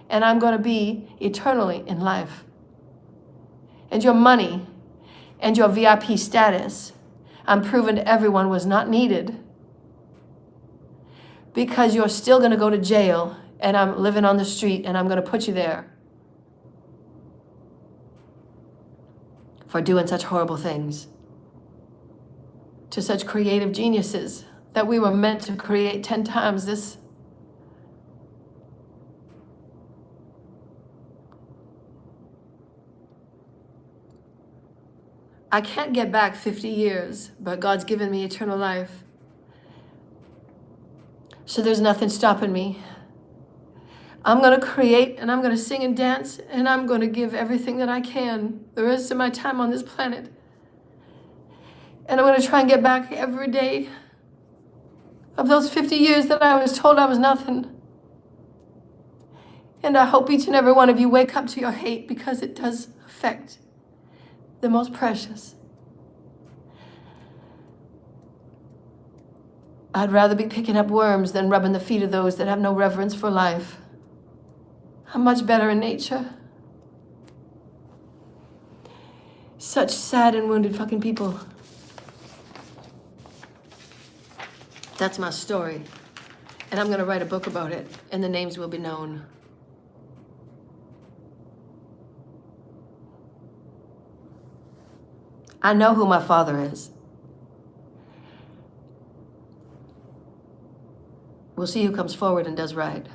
And I'm going to be eternally in life. And your money and your VIP status, I'm proving to everyone, was not needed. Because you're still going to go to jail and I'm living on the street and I'm going to put you there. For doing such horrible things. To such creative geniuses that we were meant to create 10 times this. I can't get back 50 years, but God's given me eternal life. So there's nothing stopping me. I'm going to create and I'm going to sing and dance and I'm going to give everything that I can the rest of my time on this planet. And I'm going to try and get back every day of those 50 years that I was told I was nothing. And I hope each and every one of you wake up to your hate because it does affect the most precious. I'd rather be picking up worms than rubbing the feet of those that have no reverence for life. I'm much better in nature. Such sad and wounded fucking people. That's my story. And I'm going to write a book about it, and the names will be known. I know who my father is. We'll see who comes forward and does right.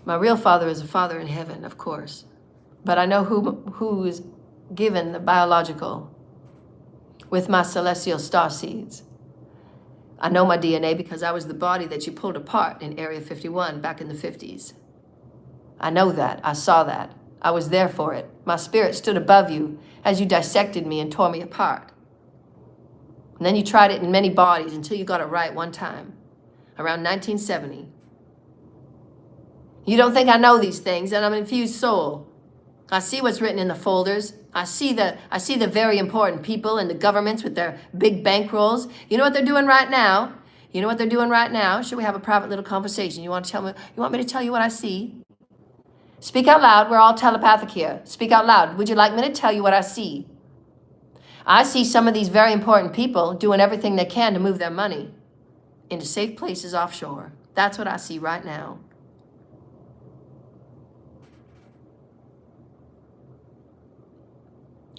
My real father is a father in heaven, of course. But I know who is given the biological with my celestial star seeds. I know my DNA because I was the body that you pulled apart in Area 51 back in the 50s. I know that. I saw that. I was there for it. My spirit stood above you as you dissected me and tore me apart. And then you tried it in many bodies until you got it right one time, around 1970. You don't think I know these things, and I'm an infused soul. I see what's written in the folders. I see the very important people in the governments with their big bankrolls. You know what they're doing right now? You know what they're doing right now? Should we have a private little conversation? You want me to tell you what I see? Speak out loud. We're all telepathic here. Speak out loud. Would you like me to tell you what I see? I see some of these very important people doing everything they can to move their money into safe places offshore. That's what I see right now.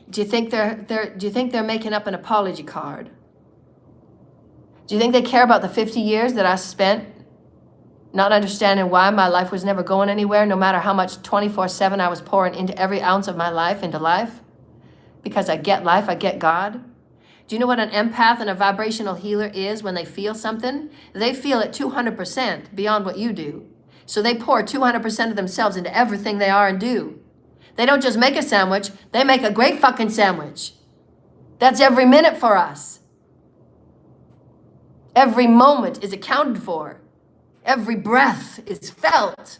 Do you think they're making up an apology card? Do you think they care about the 50 years that I spent not understanding why my life was never going anywhere, no matter how much 24/7 I was pouring into every ounce of my life into life? Because I get life, I get God. Do you know what an empath and a vibrational healer is when they feel something? They feel it 200% beyond what you do. So they pour 200% of themselves into everything they are and do. They don't just make a sandwich, they make a great fucking sandwich. That's every minute for us. Every moment is accounted for. Every breath is felt.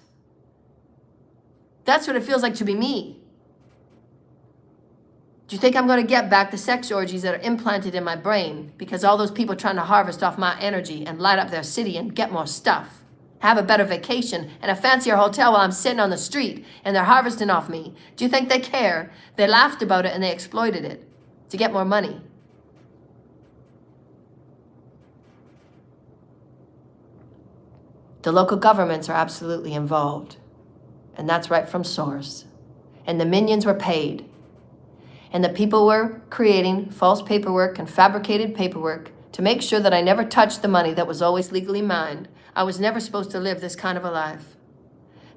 That's what it feels like to be me. Do you think I'm going to get back the sex orgies that are implanted in my brain because all those people trying to harvest off my energy and light up their city and get more stuff? Have a better vacation and a fancier hotel while I'm sitting on the street and they're harvesting off me. Do you think they care? They laughed about it and they exploited it to get more money. The local governments are absolutely involved. And that's right from source. And the minions were paid. And the people were creating false paperwork and fabricated paperwork to make sure that I never touched the money that was always legally mine. I was never supposed to live this kind of a life.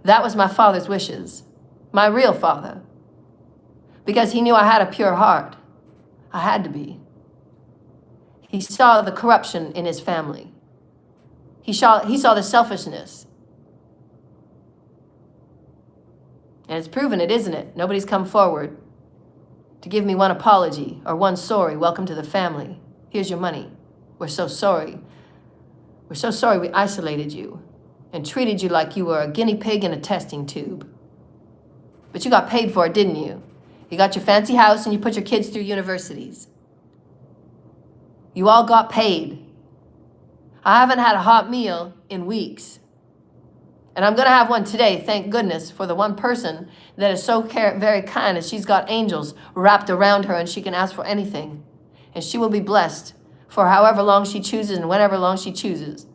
That was my father's wishes, my real father, because he knew I had a pure heart. I had to be. He saw the corruption in his family. He saw the selfishness. And it's proven it, isn't it? Nobody's come forward to give me one apology or one sorry. Welcome to the family. Here's your money. We're so sorry. We're so sorry we isolated you and treated you like you were a guinea pig in a testing tube. But you got paid for it, didn't you? You got your fancy house and you put your kids through universities. You all got paid. I haven't had a hot meal in weeks. And I'm going to have one today, thank goodness, for the one person that is so very kind and she's got angels wrapped around her and she can ask for anything. And she will be blessed for however long she chooses and whenever long she chooses.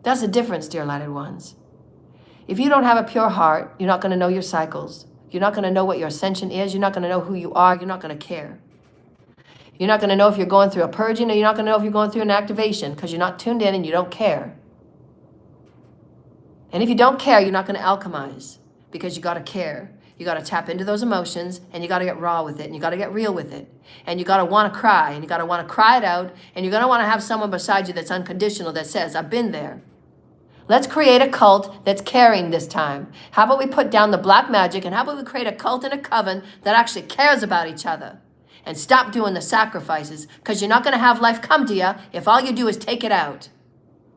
That's the difference, dear lighted ones. If you don't have a pure heart, you're not going to know your cycles. You're not going to know what your ascension is. You're not going to know who you are. You're not going to care. You're not going to know if you're going through a purging or you're not going to know if you're going through an activation because you're not tuned in and you don't care. And if you don't care, you're not going to alchemize because you got to care. You got to tap into those emotions and you got to get raw with it and you got to get real with it. And you got to want to cry and you got to want to cry it out and you're going to want to have someone beside you that's unconditional that says, I've been there. Let's create a cult that's caring this time. How about we put down the black magic and how about we create a cult and a coven that actually cares about each other? And stop doing the sacrifices because you're not going to have life come to you if all you do is take it out.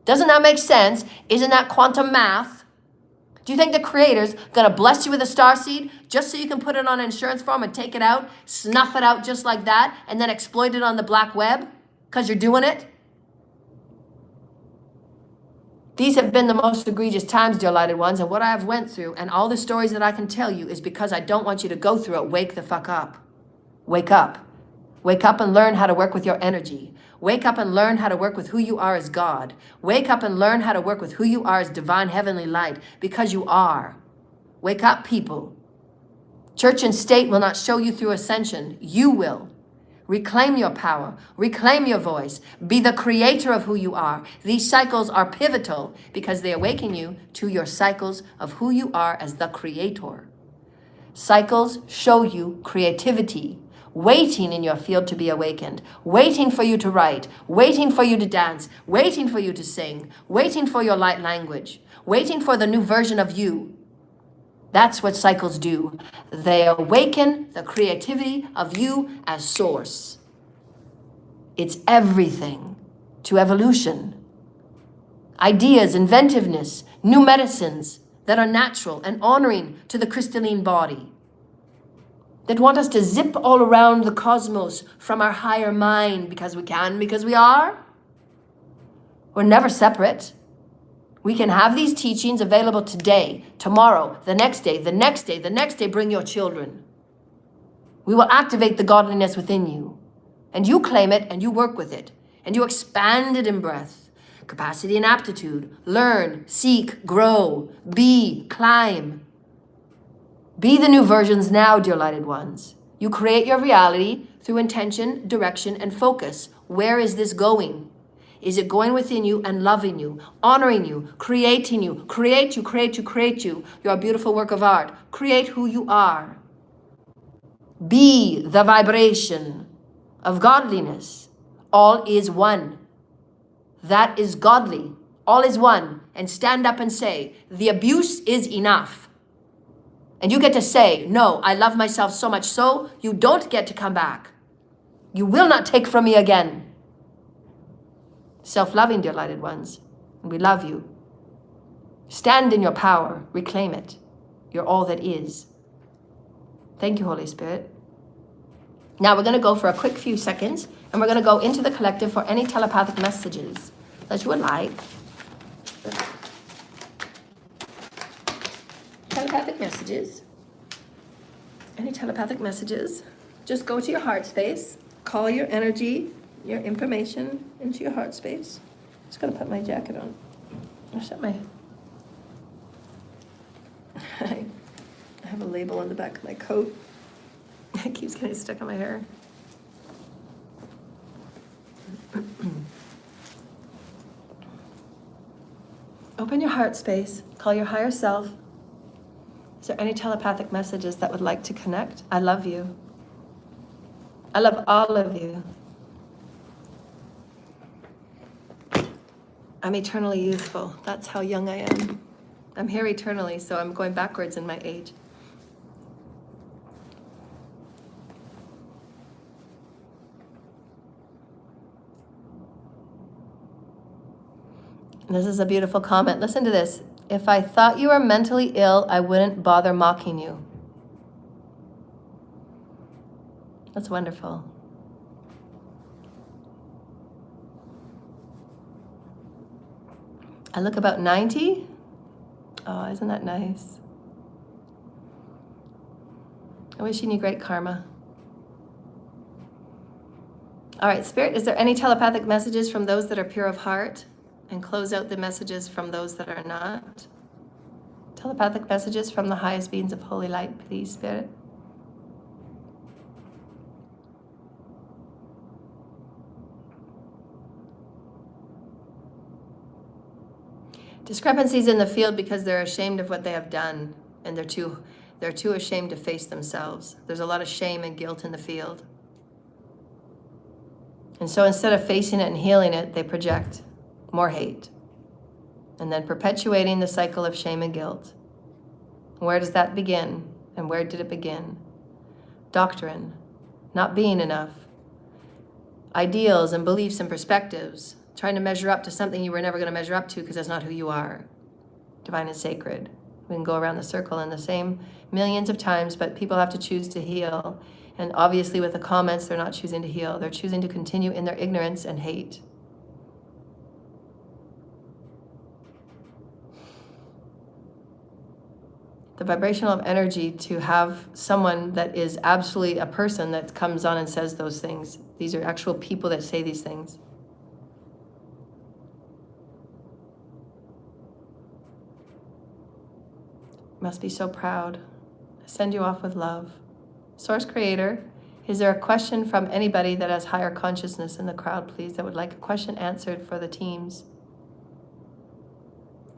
Doesn't that make sense? Isn't that quantum math? Do you think the creator's going to bless you with a starseed just so you can put it on an insurance form and take it out, snuff it out just like that, and then exploit it on the black web because you're doing it? These have been the most egregious times, dear lighted ones, and what I have went through and all the stories that I can tell you is because I don't want you to go through it. Wake the fuck up. Wake up. Wake up and learn how to work with your energy. Wake up and learn how to work with who you are as God. Wake up and learn how to work with who you are as divine heavenly light, because you are. Wake up, people. Church and state will not show you through ascension. You will. Reclaim your power. Reclaim your voice. Be the creator of who you are. These cycles are pivotal because they awaken you to your cycles of who you are as the creator. Cycles show you creativity, waiting in your field to be awakened, waiting for you to write, waiting for you to dance, waiting for you to sing, waiting for your light language, waiting for the new version of you. That's what cycles do. They awaken the creativity of you as source. It's everything to evolution. Ideas, inventiveness, new medicines that are natural and honoring to the crystalline body. That want us to zip all around the cosmos from our higher mind because we can, because we are. We're never separate. We can have these teachings available today, tomorrow, the next day, the next day, the next day. Bring your children. We will activate the godliness within you. And you claim it and you work with it. And you expand it in breath, capacity and aptitude. Learn, seek, grow, be, climb. Be the new versions now, dear lighted ones. You create your reality through intention, direction, and focus. Where is this going? Is it going within you and loving you, honoring you, creating you, create you, create you, create you? You're a beautiful work of art. Create who you are. Be the vibration of godliness. All is one. That is godly. All is one. And stand up and say, the abuse is enough. And you get to say, no, I love myself so much so you don't get to come back. You will not take from me again. Self-loving, dear lighted ones. We love you. Stand in your power. Reclaim it. You're all that is. Thank you, Holy Spirit. Now we're going to go for a quick few seconds, and we're going to go into the collective for any telepathic messages that you would like. Telepathic messages. Any telepathic messages? Just go to your heart space. Call your energy, your information into your heart space. Just gonna put my jacket on. I'll set my... I have a label on the back of my coat. It keeps getting stuck in my hair. Open your heart space. Call your higher self. Is there any telepathic messages that would like to connect? I love you. I love all of you. I'm eternally youthful. That's how young I am. I'm here eternally, so I'm going backwards in my age. This is a beautiful comment. Listen to this. If I thought you were mentally ill, I wouldn't bother mocking you. That's wonderful. I look about 90. Oh, isn't that nice? I wish you knew great karma. All right, Spirit, is there any telepathic messages from those that are pure of heart? And close out the messages from those that are not. Telepathic messages from the highest beings of holy light, please, Spirit. Discrepancies in the field because they're ashamed of what they have done, and they're too ashamed to face themselves. There's a lot of shame and guilt in the field. And so instead of facing it and healing it, they project more hate, and then perpetuating the cycle of shame and guilt. Where does that begin? And where did it begin? Doctrine, not being enough. Ideals and beliefs and perspectives, trying to measure up to something you were never going to measure up to because that's not who you are. Divine and sacred. We can go around the circle in the same millions of times, but people have to choose to heal. And obviously with the comments, they're not choosing to heal. They're choosing to continue in their ignorance and hate. The vibrational energy to have someone that is absolutely a person that comes on and says those things. These are actual people that say these things. Must be so proud. I send you off with love. Source Creator, is there a question from anybody that has higher consciousness in the crowd, please, that would like a question answered for the teams?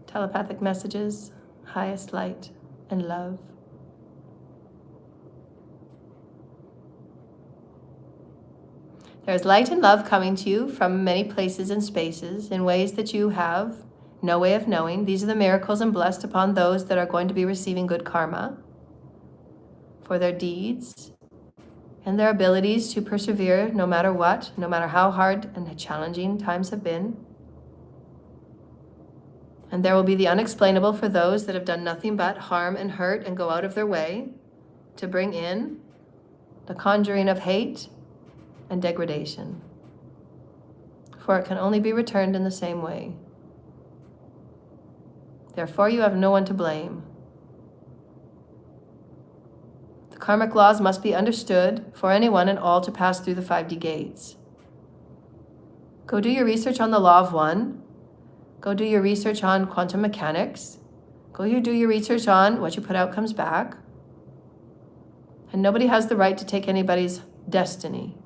Telepathic messages, highest light and love. There's light and love coming to you from many places and spaces in ways that you have no way of knowing. These are the miracles and blessed upon those that are going to be receiving good karma for their deeds and their abilities to persevere no matter what, no matter how hard and challenging times have been. And there will be the unexplainable for those that have done nothing but harm and hurt and go out of their way to bring in the conjuring of hate and degradation. For it can only be returned in the same way. Therefore, you have no one to blame. The karmic laws must be understood for anyone and all to pass through the 5D gates. Go do your research on the law of one. Go do your research on quantum mechanics. Go do your research on what you put out comes back. And nobody has the right to take anybody's destiny.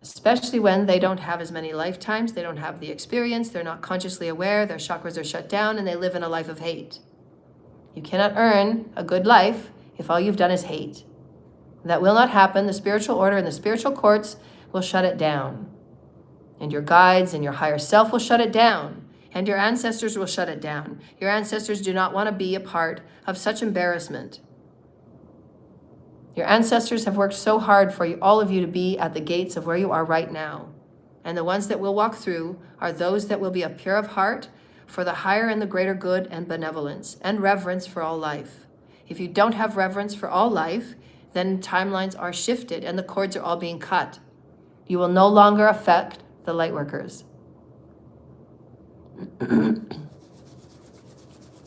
Especially when they don't have as many lifetimes, they don't have the experience, they're not consciously aware, their chakras are shut down, and they live in a life of hate. You cannot earn a good life if all you've done is hate. That will not happen. The spiritual order and the spiritual courts will shut it down. And your guides and your higher self will shut it down. And your ancestors will shut it down. Your ancestors do not want to be a part of such embarrassment. Your ancestors have worked so hard for you, all of you, to be at the gates of where you are right now. And the ones that will walk through are those that will be of pure of heart for the higher and the greater good and benevolence and reverence for all life. If you don't have reverence for all life, then timelines are shifted and the cords are all being cut. You will no longer affect the light workers.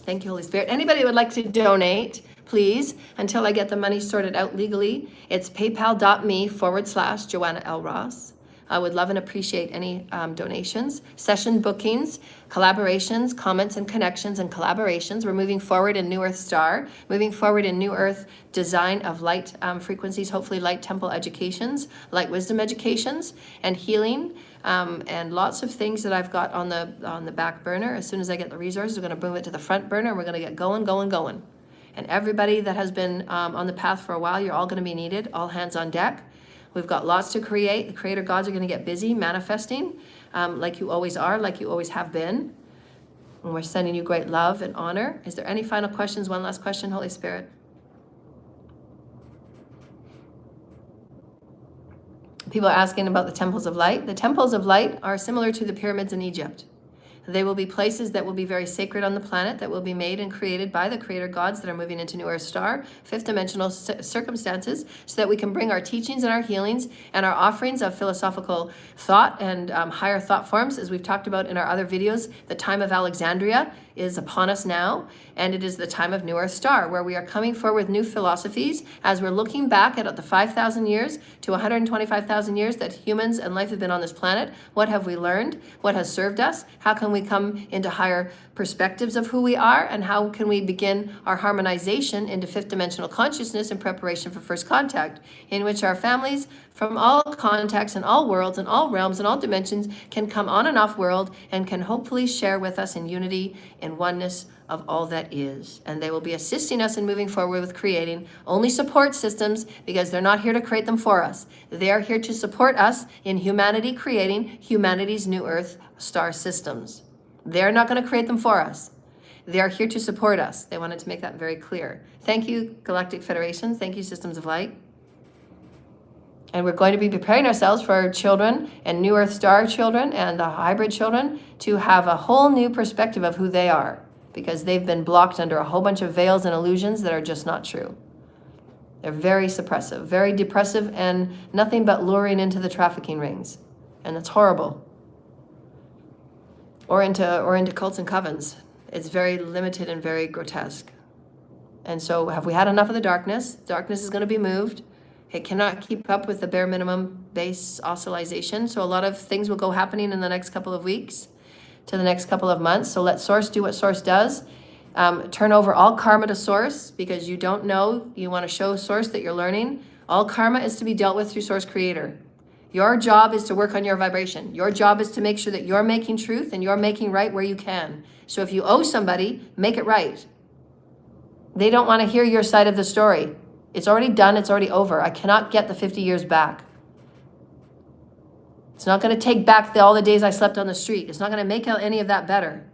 Thank you, Holy Spirit. Anybody who would like to donate, please, until I get the money sorted out legally, it's paypal.me/Joanna L. Ross. I would love and appreciate any donations, session bookings, collaborations, comments and connections and collaborations. We're moving forward in New Earth Star, moving forward in New Earth design of light frequencies, hopefully light temple educations, light wisdom educations, and healing, and lots of things that I've got on the back burner. As soon as I get the resources, we're going to move it to the front burner, and we're going to get going. And everybody that has been on the path for a while, you're all going to be needed, all hands on deck. We've got lots to create. The creator gods are going to get busy manifesting like you always are, like you always have been. And we're sending you great love and honor. Is there any final questions? One last question, Holy Spirit. People are asking about the temples of light. The temples of light are similar to the pyramids in Egypt. They will be places that will be very sacred on the planet, that will be made and created by the creator gods that are moving into New Earth Star, fifth dimensional circumstances, so that we can bring our teachings and our healings and our offerings of philosophical thought and higher thought forms, as we've talked about in our other videos. The time of Alexandria is upon us now, and it is the time of New Earth Star, where we are coming forward with new philosophies as we're looking back at the 5,000 years to 125,000 years that humans and life have been on this planet. What have we learned? What has served us? How can we come into higher perspectives of who we are, and how can we begin our harmonization into fifth dimensional consciousness in preparation for first contact, in which our families from all contacts and all worlds and all realms and all dimensions can come on and off world and can hopefully share with us in unity and oneness of all that is. And they will be assisting us in moving forward with creating only support systems, because they're not here to create them for us. They are here to support us in humanity creating humanity's New Earth Star systems. They're not going to create them for us. They are here to support us. They wanted to make that very clear. Thank you, Galactic Federation. Thank you, Systems of Light. And we're going to be preparing ourselves for our children and New Earth Star children and the hybrid children to have a whole new perspective of who they are, because they've been blocked under a whole bunch of veils and illusions that are just not true. They're very suppressive, very depressive, and nothing but luring into the trafficking rings. And it's horrible. Or into cults and covens. It's very limited and very grotesque. And so have we had enough of the darkness? Darkness is going to be moved. It cannot keep up with the bare minimum base oscillation. So a lot of things will go happening in the next couple of weeks to the next couple of months. So let Source do what Source does. Turn over all karma to Source, because you don't know. You want to show Source that you're learning. All karma is to be dealt with through Source Creator. Your job is to work on your vibration. Your job is to make sure that you're making truth and you're making right where you can. So if you owe somebody, make it right. They don't want to hear your side of the story. It's already done. It's already over. I cannot get the 50 years back. It's not going to take back all the days I slept on the street. It's not going to make any of that better.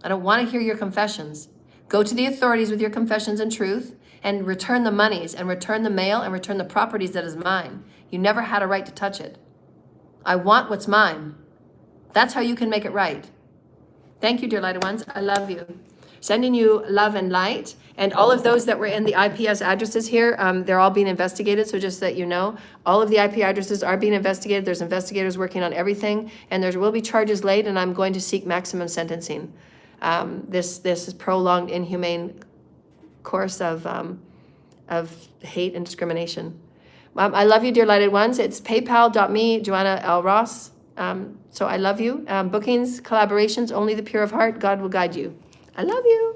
I don't want to hear your confessions. Go to the authorities with your confessions and truth, and return the monies and return the mail and return the properties that is mine. You never had a right to touch it. I want what's mine. That's how you can make it right. Thank you, dear lighted ones. I love you. Sending you love and light. And all of those that were in the IPS addresses here, they're all being investigated. So just that you know, all of the IP addresses are being investigated. There's investigators working on everything, and there will be charges laid, and I'm going to seek maximum sentencing. This is prolonged, inhumane course of hate and discrimination. I love you, dear lighted ones. It's paypal.me, Joanna L. Ross. So I love you. Bookings, collaborations, only the pure of heart. God will guide you. I love you.